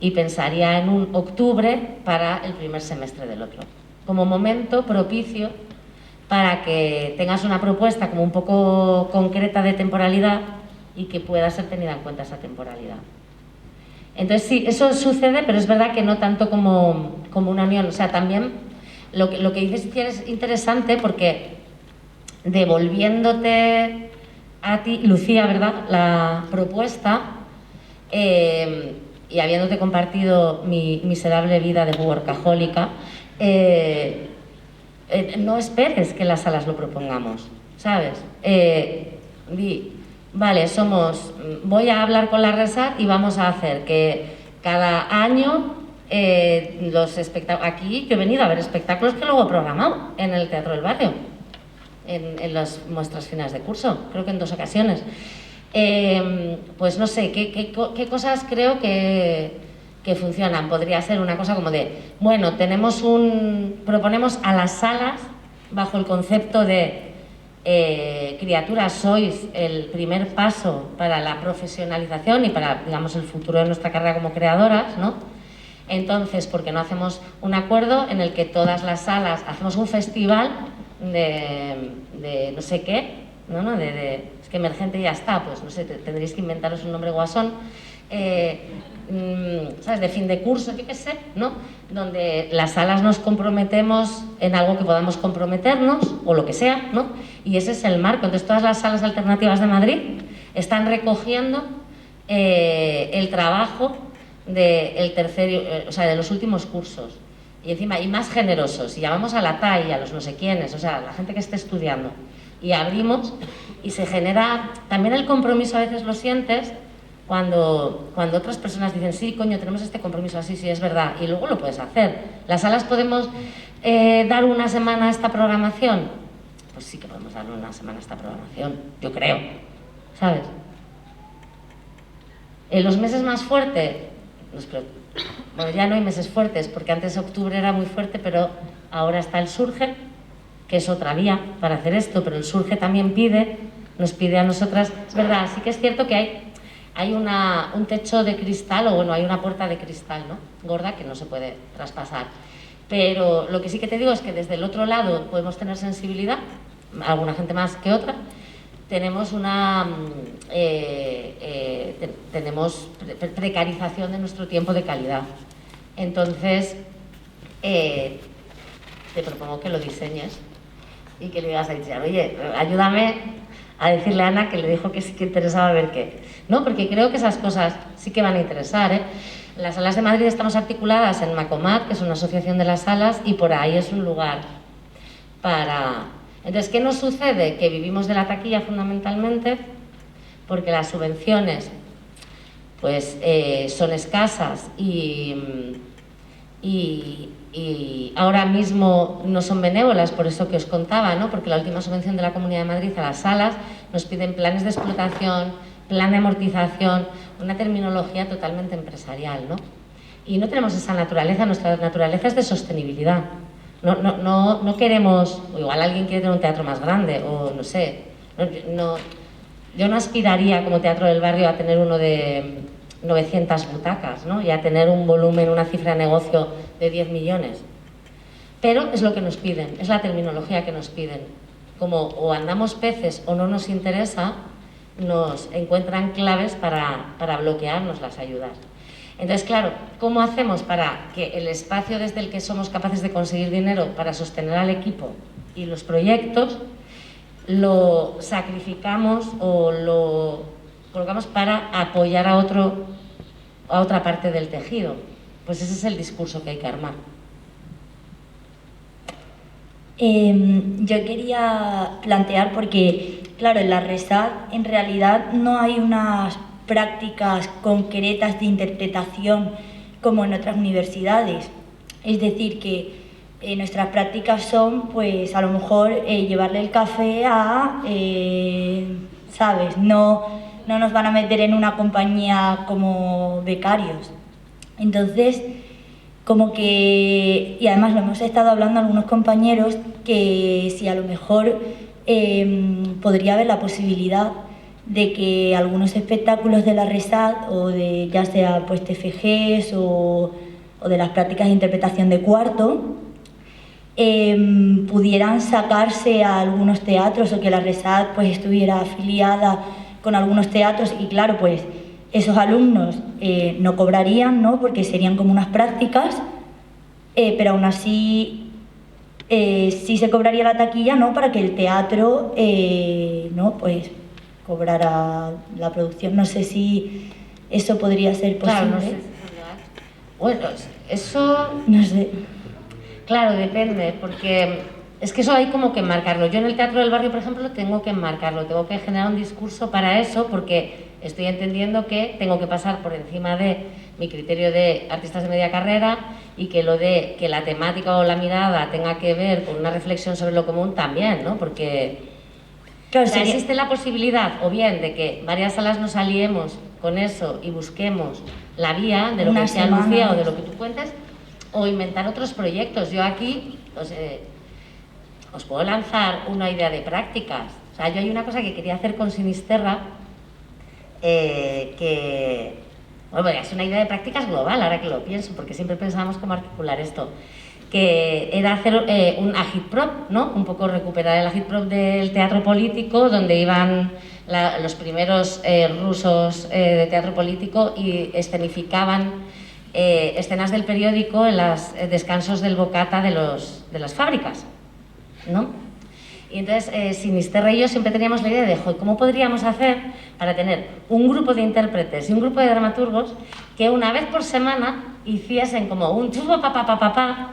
y pensaría en un octubre para el primer semestre del otro, como momento propicio para que tengas una propuesta como un poco concreta de temporalidad y que pueda ser tenida en cuenta esa temporalidad. Entonces sí, eso sucede, pero es verdad que no tanto como una unión. O sea, también lo que dices es interesante porque devolviéndote a ti, Lucía, ¿verdad?, la propuesta, y habiéndote compartido mi miserable vida de workahólica, no esperes que las salas lo propongamos, ¿sabes? Vale, voy a hablar con la RESAT y vamos a hacer que cada año los espectáculos, aquí yo he venido a ver espectáculos que luego he programado en el Teatro del Barrio, en las muestras finales de curso, creo que en 2 ocasiones. Pues no sé, ¿qué cosas creo que funcionan? Podría ser una cosa como de, bueno, proponemos a las salas, bajo el concepto de criaturas, sois el primer paso para la profesionalización y para, digamos, el futuro de nuestra carrera como creadoras, ¿no? Entonces, ¿por qué no hacemos un acuerdo en el que todas las salas hacemos un festival de no sé qué, ¿no? Es que emergente ya está, pues no sé, tendréis que inventaros un nombre guasón, ¿sabes? De fin de curso, yo qué sé, ¿no? Donde las salas nos comprometemos en algo que podamos comprometernos, o lo que sea, ¿no? Y ese es el marco. Entonces todas las salas alternativas de Madrid están recogiendo el trabajo del tercer, o sea, de los últimos cursos. Y encima, y más generosos, y llamamos a la TAI, a los no sé quiénes, o sea, la gente que esté estudiando, y abrimos, y se genera, también el compromiso a veces lo sientes cuando otras personas dicen, sí, coño, tenemos este compromiso, así, sí, es verdad, y luego lo puedes hacer. ¿Las salas podemos dar una semana a esta programación? Pues sí que podemos darle una semana a esta programación, yo creo, ¿sabes? En los meses más fuertes, bueno, ya no hay meses fuertes, porque antes octubre era muy fuerte, pero ahora está el Surge, que es otra vía para hacer esto, pero el Surge también nos pide a nosotras, es verdad, sí que es cierto que hay un techo de cristal, o bueno, hay una puerta de cristal, ¿no? Gorda, que no se puede traspasar. Pero lo que sí que te digo es que desde el otro lado podemos tener sensibilidad, alguna gente más que otra, tenemos tenemos precarización de nuestro tiempo de calidad. Entonces, te propongo que lo diseñes y que le digas a Itziar, oye, ayúdame a decirle a Ana que le dijo que sí que interesaba ver qué. No, porque creo que esas cosas sí que van a interesar, ¿eh? Las salas de Madrid estamos articuladas en Macomat, que es una asociación de las salas, y por ahí es un lugar para... Entonces, ¿qué nos sucede? Que vivimos de la taquilla fundamentalmente, porque las subvenciones pues, son escasas y ahora mismo no son benévolas, por eso que os contaba, ¿no? Porque la última subvención de la Comunidad de Madrid a las salas nos piden planes de explotación, plan de amortización, una terminología totalmente empresarial, ¿no? Y no tenemos esa naturaleza, nuestra naturaleza es de sostenibilidad. No queremos, o igual alguien quiere tener un teatro más grande, o no sé, yo no aspiraría como Teatro del Barrio a tener uno de 900 butacas, ¿no? Y a tener un volumen, una cifra de negocio de 10 millones. Pero es lo que nos piden, es la terminología que nos piden. Como o andamos peces o no nos interesa, nos encuentran claves para bloquearnos las ayudas. Entonces, claro, ¿cómo hacemos para que el espacio desde el que somos capaces de conseguir dinero para sostener al equipo y los proyectos lo sacrificamos o lo colocamos para apoyar a otra parte del tejido? Pues ese es el discurso que hay que armar. Yo quería plantear, porque claro, en la RESAD en realidad no hay unas prácticas concretas de interpretación como en otras universidades. Es decir, que nuestras prácticas son, pues a lo mejor llevarle el café a, ¿sabes? No nos van a meter en una compañía como becarios. Entonces, como que, y además lo hemos estado hablando algunos compañeros, que si a lo mejor podría haber la posibilidad de que algunos espectáculos de la RESAD, o de ya sea pues TFGs o de las prácticas de interpretación de cuarto, pudieran sacarse a algunos teatros, o que la RESAD pues estuviera afiliada con algunos teatros, y claro, pues esos alumnos no cobrarían, ¿no? Porque serían como unas prácticas, pero aún así sí se cobraría la taquilla, ¿no? Para que el teatro ¿no? Pues cobrara la producción. No sé si eso podría ser posible. Claro, no sé. Bueno, eso... No sé. Claro, depende, porque es que eso hay como que marcarlo. Yo en el Teatro del Barrio, por ejemplo, tengo que marcarlo, tengo que generar un discurso para eso, porque estoy entendiendo que tengo que pasar por encima de mi criterio de artistas de media carrera, y que lo de que la temática o la mirada tenga que ver con una reflexión sobre lo común también, ¿no? Porque claro, o sea, existe la posibilidad, o bien de que varias salas nos aliemos con eso y busquemos la vía de lo que sea Lucía o de lo que tú cuentes, o inventar otros proyectos. Yo aquí os puedo lanzar una idea de prácticas. O sea, yo hay una cosa que quería hacer con Sinisterra, que bueno, es una idea de prácticas global, ahora que lo pienso, porque siempre pensábamos cómo articular esto, que era hacer un agitprop, ¿no? Un poco recuperar el agitprop del teatro político, donde iban los primeros rusos de teatro político y escenificaban escenas del periódico en los descansos del bocata de las fábricas, ¿no? Y entonces, Sinisterra y yo siempre teníamos la idea de, ¿cómo podríamos hacer para tener un grupo de intérpretes y un grupo de dramaturgos que una vez por semana hiciesen como un chupo pa,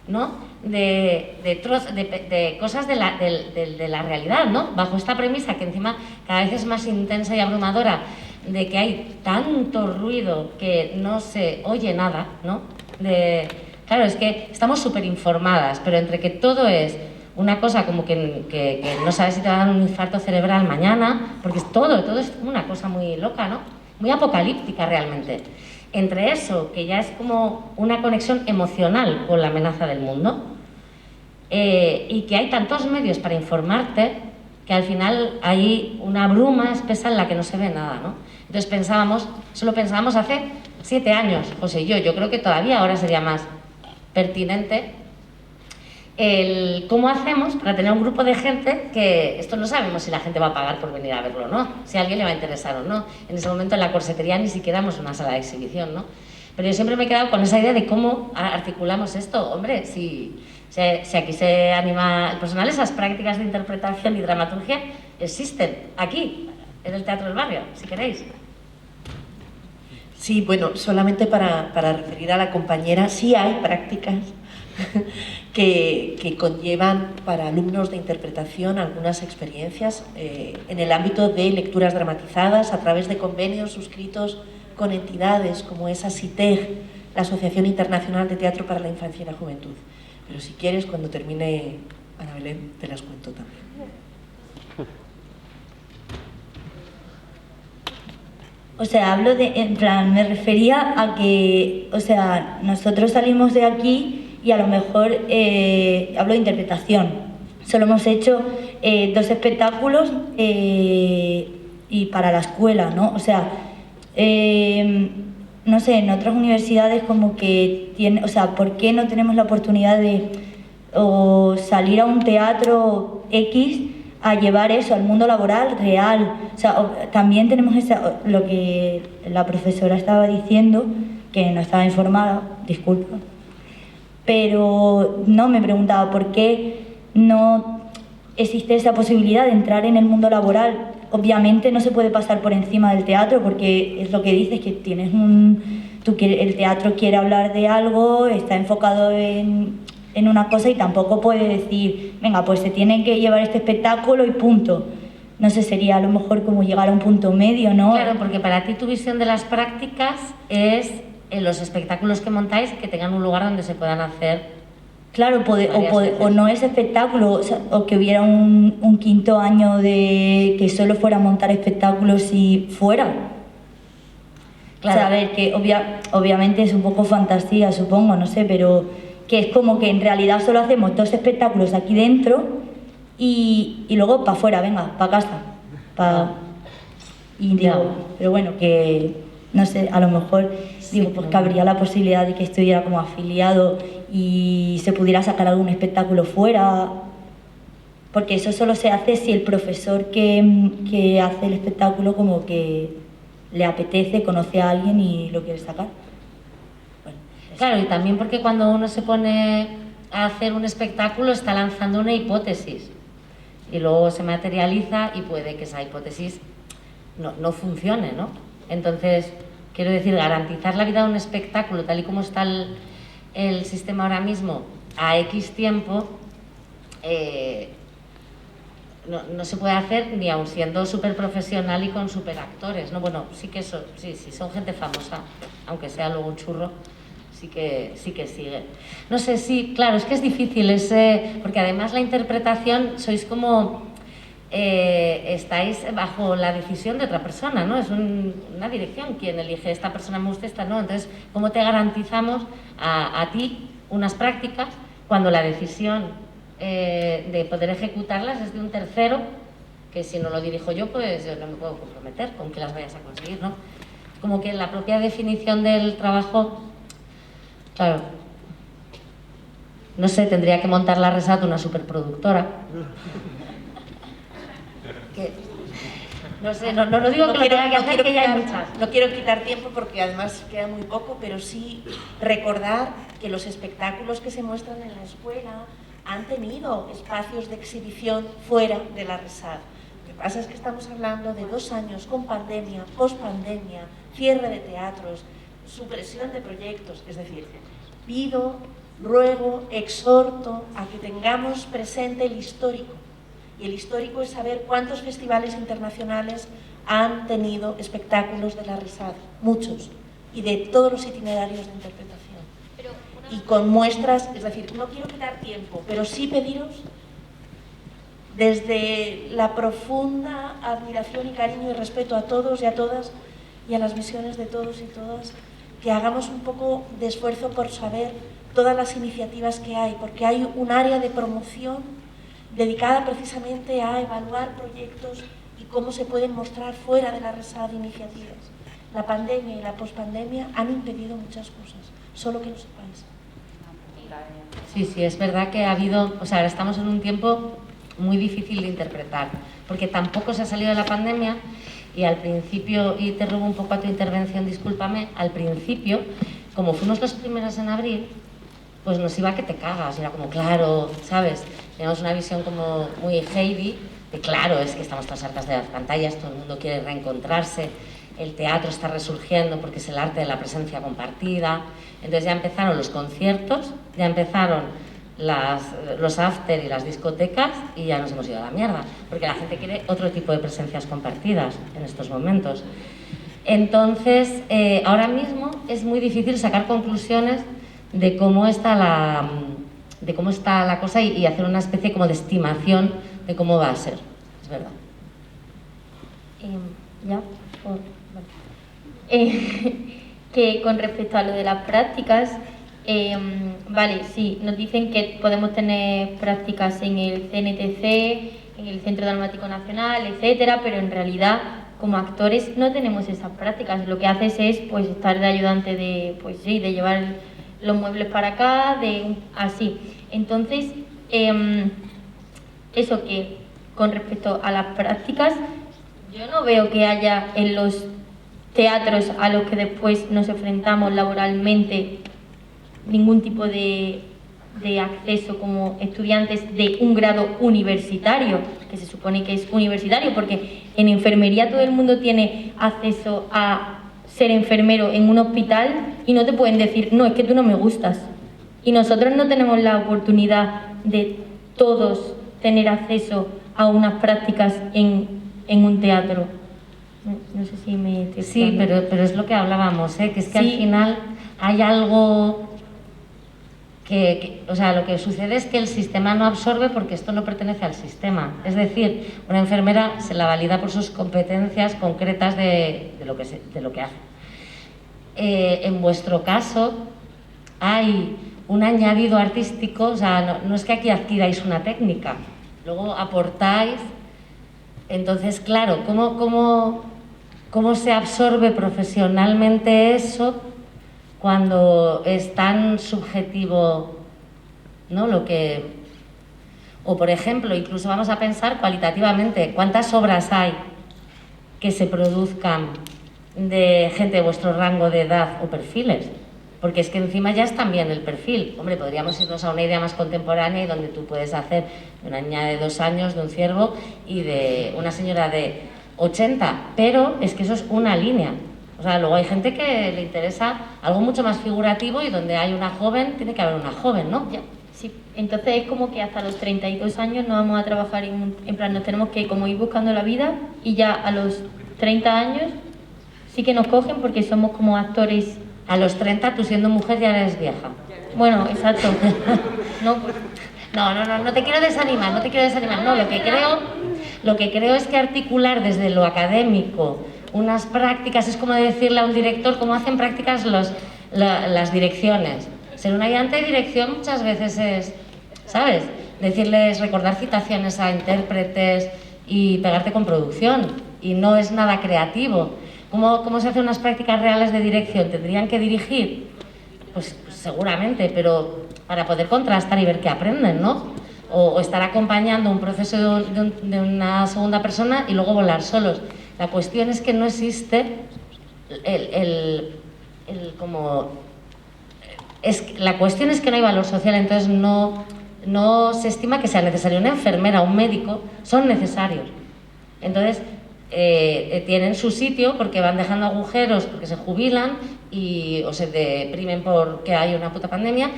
¿no? de cosas de la realidad, ¿no? Bajo esta premisa que encima cada vez es más intensa y abrumadora, de que hay tanto ruido que no se oye nada, ¿no? Claro, es que estamos súper informadas, pero entre que todo es una cosa como que no sabes si te va a dar un infarto cerebral mañana, porque todo es una cosa muy loca, ¿no? Muy apocalíptica realmente. Entre eso, que ya es como una conexión emocional con la amenaza del mundo, y que hay tantos medios para informarte, que al final hay una bruma espesa en la que no se ve nada, ¿no? Entonces eso lo pensábamos hace 7 años, José y yo creo que todavía ahora sería más pertinente cómo hacemos para tener un grupo de gente que esto no sabemos si la gente va a pagar por venir a verlo o no, si a alguien le va a interesar o no. En ese momento en la corsetería ni siquiera éramos una sala de exhibición, ¿no? Pero yo siempre me he quedado con esa idea de cómo articulamos esto. Hombre, si aquí se anima el personal, esas prácticas de interpretación y dramaturgia existen aquí, en el Teatro del Barrio, si queréis. Sí, bueno, solamente para referir a la compañera, sí hay prácticas que conllevan para alumnos de interpretación algunas experiencias en el ámbito de lecturas dramatizadas a través de convenios suscritos con entidades como es ASITEG, la Asociación Internacional de Teatro para la Infancia y la Juventud. Pero si quieres, cuando termine Ana Belén, te las cuento también. O sea, me refería a que, o sea, nosotros salimos de aquí y a lo mejor hablo de interpretación. Solo hemos hecho 2 espectáculos y para la escuela, ¿no? O sea, no sé, en otras universidades como que tienen, o sea, ¿por qué no tenemos la oportunidad de salir a un teatro X a llevar eso al mundo laboral real? O sea, también tenemos lo que la profesora estaba diciendo, que no estaba informada, disculpa, pero no, me preguntaba por qué no existe esa posibilidad de entrar en el mundo laboral. Obviamente no se puede pasar por encima del teatro, porque es lo que dices, que tienes el teatro quiere hablar de algo, está enfocado en una cosa y tampoco puede decir, venga, pues se tiene que llevar este espectáculo y punto. No sé, sería a lo mejor como llegar a un punto medio, ¿no? Claro, porque para ti tu visión de las prácticas es en los espectáculos que montáis que tengan un lugar donde se puedan hacer. Claro, o no es espectáculo, o que hubiera un quinto año de que solo fuera a montar espectáculos y fuera. Claro. O sea, a ver, que obviamente es un poco fantasía, supongo, no sé, pero que es como que en realidad solo hacemos 2 espectáculos aquí dentro y luego para afuera, venga, para casa. Y digo, pero bueno, que no sé, a lo mejor digo, pues que habría la posibilidad de que estuviera como afiliado y se pudiera sacar algún espectáculo fuera, porque eso solo se hace si el profesor que hace el espectáculo como que le apetece, conoce a alguien y lo quiere sacar. Bueno, claro, y también porque cuando uno se pone a hacer un espectáculo está lanzando una hipótesis y luego se materializa y puede que esa hipótesis no funcione, ¿no? Entonces, quiero decir, garantizar la vida de un espectáculo tal y como está el sistema ahora mismo a X tiempo no se puede hacer ni aun siendo súper profesional y con súper actores, ¿no? Bueno, sí que son gente famosa, aunque sea luego un churro, sí que sigue. No sé, sí, claro, es que es difícil, porque además la interpretación sois como... estáis bajo la decisión de otra persona, ¿no? Es una dirección quien elige, esta persona me gusta, esta no. Entonces, ¿cómo te garantizamos a ti unas prácticas cuando la decisión de poder ejecutarlas es de un tercero, que si no lo dirijo yo, pues yo no me puedo comprometer con que las vayas a conseguir, ¿no? Como que la propia definición del trabajo, claro. no sé, tendría que montar la Resat una superproductora. No sé, no digo que lo tenga que hacer, que ya hay muchas. No quiero quitar tiempo porque además queda muy poco, pero sí recordar que los espectáculos que se muestran en la escuela han tenido espacios de exhibición fuera de la Resat. Lo que pasa es que estamos hablando de 2 años con pandemia, pospandemia, cierre de teatros, supresión de proyectos. Es decir, pido, ruego, exhorto a que tengamos presente el histórico. Y el histórico es saber cuántos festivales internacionales han tenido espectáculos de la Resat, muchos, y de todos los itinerarios de interpretación. Y con muestras, es decir, no quiero quitar tiempo, pero sí pediros, desde la profunda admiración y cariño y respeto a todos y a todas, y a las visiones de todos y todas, que hagamos un poco de esfuerzo por saber todas las iniciativas que hay, porque hay un área de promoción dedicada precisamente a evaluar proyectos y cómo se pueden mostrar fuera de la Resat iniciativas. La pandemia y la pospandemia han impedido muchas cosas, solo que lo sepáis. Sí, es verdad que ha habido, o sea, ahora estamos en un tiempo muy difícil de interpretar, porque tampoco se ha salido de la pandemia y al principio, y te robo un poco a tu intervención, discúlpame, al principio, como fuimos los primeros en abril, pues nos iba que te cagas, era como, claro, ¿sabes? Teníamos una visión como muy heavy, de claro, es que estamos todas hartas de las pantallas, todo el mundo quiere reencontrarse, el teatro está resurgiendo porque es el arte de la presencia compartida. Entonces ya empezaron los conciertos, ya empezaron los after y las discotecas y ya nos hemos ido a la mierda, porque la gente quiere otro tipo de presencias compartidas en estos momentos. Entonces, ahora mismo es muy difícil sacar conclusiones de cómo está la cosa y hacer una especie como de estimación de cómo va a ser, es verdad. Que con respecto a lo de las prácticas, vale, sí, nos dicen que podemos tener prácticas en el CNTC, en el Centro Dramático Nacional, etcétera, pero en realidad como actores no tenemos esas prácticas. Lo que haces es pues estar de ayudante de, pues sí, de llevar los muebles para acá, así. Entonces, eso que con respecto a las prácticas, yo no veo que haya en los teatros a los que después nos enfrentamos laboralmente ningún tipo de acceso como estudiantes de un grado universitario, que se supone que es universitario, porque en enfermería todo el mundo tiene acceso a ser enfermero en un hospital y no te pueden decir, no, es que tú no me gustas. Y nosotros no tenemos la oportunidad de todos tener acceso a unas prácticas en un teatro. No sé si me... Sí, pero es lo que hablábamos, que es que sí. Al final hay algo o sea, lo que sucede es que el sistema no absorbe porque esto no pertenece al sistema. Es decir, una enfermera se la valida por sus competencias concretas de lo que hace. En vuestro caso hay un añadido artístico, o sea, no es que aquí adquiráis una técnica, luego aportáis. Entonces, claro, ¿cómo se absorbe profesionalmente eso cuando es tan subjetivo, ¿no? O por ejemplo, incluso vamos a pensar cualitativamente, ¿cuántas obras hay que se produzcan de gente de vuestro rango de edad o perfiles? Porque es que encima ya es también el perfil. Hombre, podríamos irnos a una idea más contemporánea y donde tú puedes hacer de una niña de 2 años, de un ciervo y de una señora de 80, pero es que eso es una línea. O sea, luego hay gente que le interesa algo mucho más figurativo y donde hay una joven, tiene que haber una joven, ¿no? Ya, sí. Entonces es como que hasta los 32 años no vamos a trabajar en plan, nos tenemos que como ir buscando la vida y ya a los 30 años sí que nos cogen porque somos como actores. A los 30 tú siendo mujer ya eres vieja. Bueno, exacto. No te quiero desanimar, No, lo que creo es que articular desde lo académico unas prácticas es como decirle a un director cómo hacen prácticas las direcciones. Ser un ayudante de dirección muchas veces es, ¿sabes? Decirles, recordar citaciones a intérpretes y pegarte con producción. Y no es nada creativo. ¿Cómo se hacen unas prácticas reales de dirección? ¿Tendrían que dirigir? Pues seguramente, pero para poder contrastar y ver qué aprenden, ¿no? O estar acompañando un proceso de una segunda persona y luego volar solos. La cuestión es que no existe la cuestión es que no hay valor social, entonces no se estima que sea necesario. Una enfermera, un médico, son necesarios. Entonces, tienen su sitio porque van dejando agujeros, porque se jubilan o se deprimen porque hay una puta pandemia,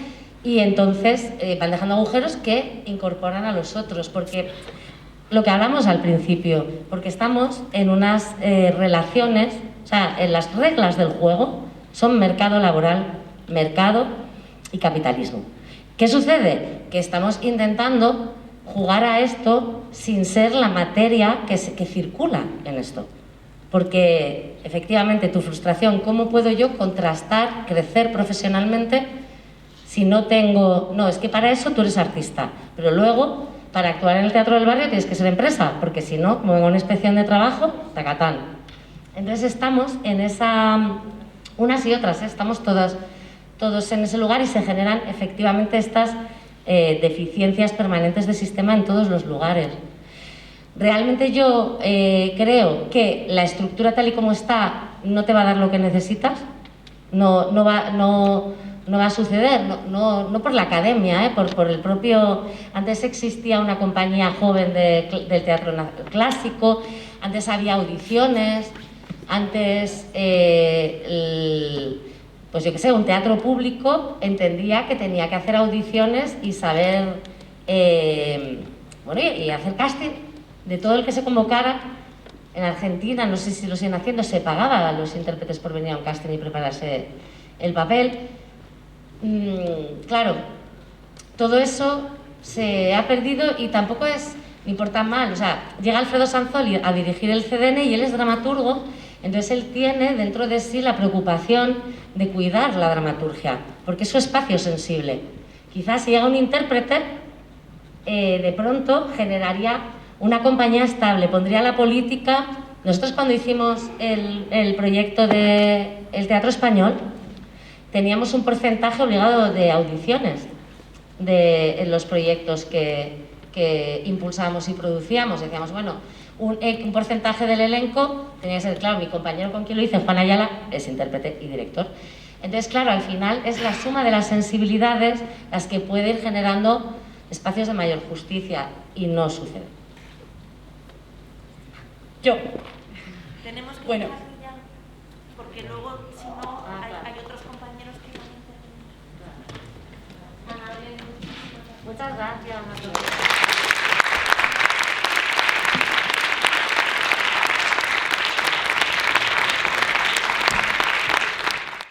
y entonces van dejando agujeros que incorporan a los otros, porque lo que hablamos al principio, porque estamos en unas relaciones, o sea, en las reglas del juego son mercado laboral, mercado y capitalismo. ¿Qué sucede? Que estamos intentando jugar a esto sin ser la materia que circula en esto. Porque efectivamente tu frustración, ¿cómo puedo yo contrastar, crecer profesionalmente si no tengo... No, es que para eso tú eres artista, pero luego para actuar en el Teatro del Barrio tienes que ser empresa, porque si no, como vengo a una inspección de trabajo, tacatán. Entonces estamos en esa... Unas y otras, estamos todos en ese lugar y se generan efectivamente estas deficiencias permanentes del sistema en todos los lugares. Realmente yo creo que la estructura tal y como está no te va a dar lo que necesitas, no va a suceder, no por la academia, por el propio... Antes existía una compañía joven del teatro clásico, antes había audiciones, antes, pues yo qué sé, un teatro público entendía que tenía que hacer audiciones y saber, bueno, y hacer casting de todo el que se convocara. En Argentina, no sé si lo siguen haciendo, se pagaba a los intérpretes por venir a un casting y prepararse el papel. Claro, todo eso se ha perdido y tampoco es ni por tan mal. O sea, llega Alfredo Sanzoli a dirigir el CDN y él es dramaturgo, entonces él tiene dentro de sí la preocupación de cuidar la dramaturgia, porque es su espacio sensible. Quizás si llega un intérprete, de pronto generaría una compañía estable, pondría la política. Nosotros cuando hicimos el proyecto del Teatro Español, teníamos un porcentaje obligado de audiciones en los proyectos que impulsábamos y producíamos. Decíamos, bueno, un porcentaje del elenco tenía que ser, claro, mi compañero con quien lo hice, Juan Ayala, es intérprete y director. Entonces, claro, al final es la suma de las sensibilidades las que puede ir generando espacios de mayor justicia y no sucede. Yo. Tenemos que Bueno. dejarlo ya, porque luego, si no, hay otros compañeros que van a intervenir. Muchas gracias a todos.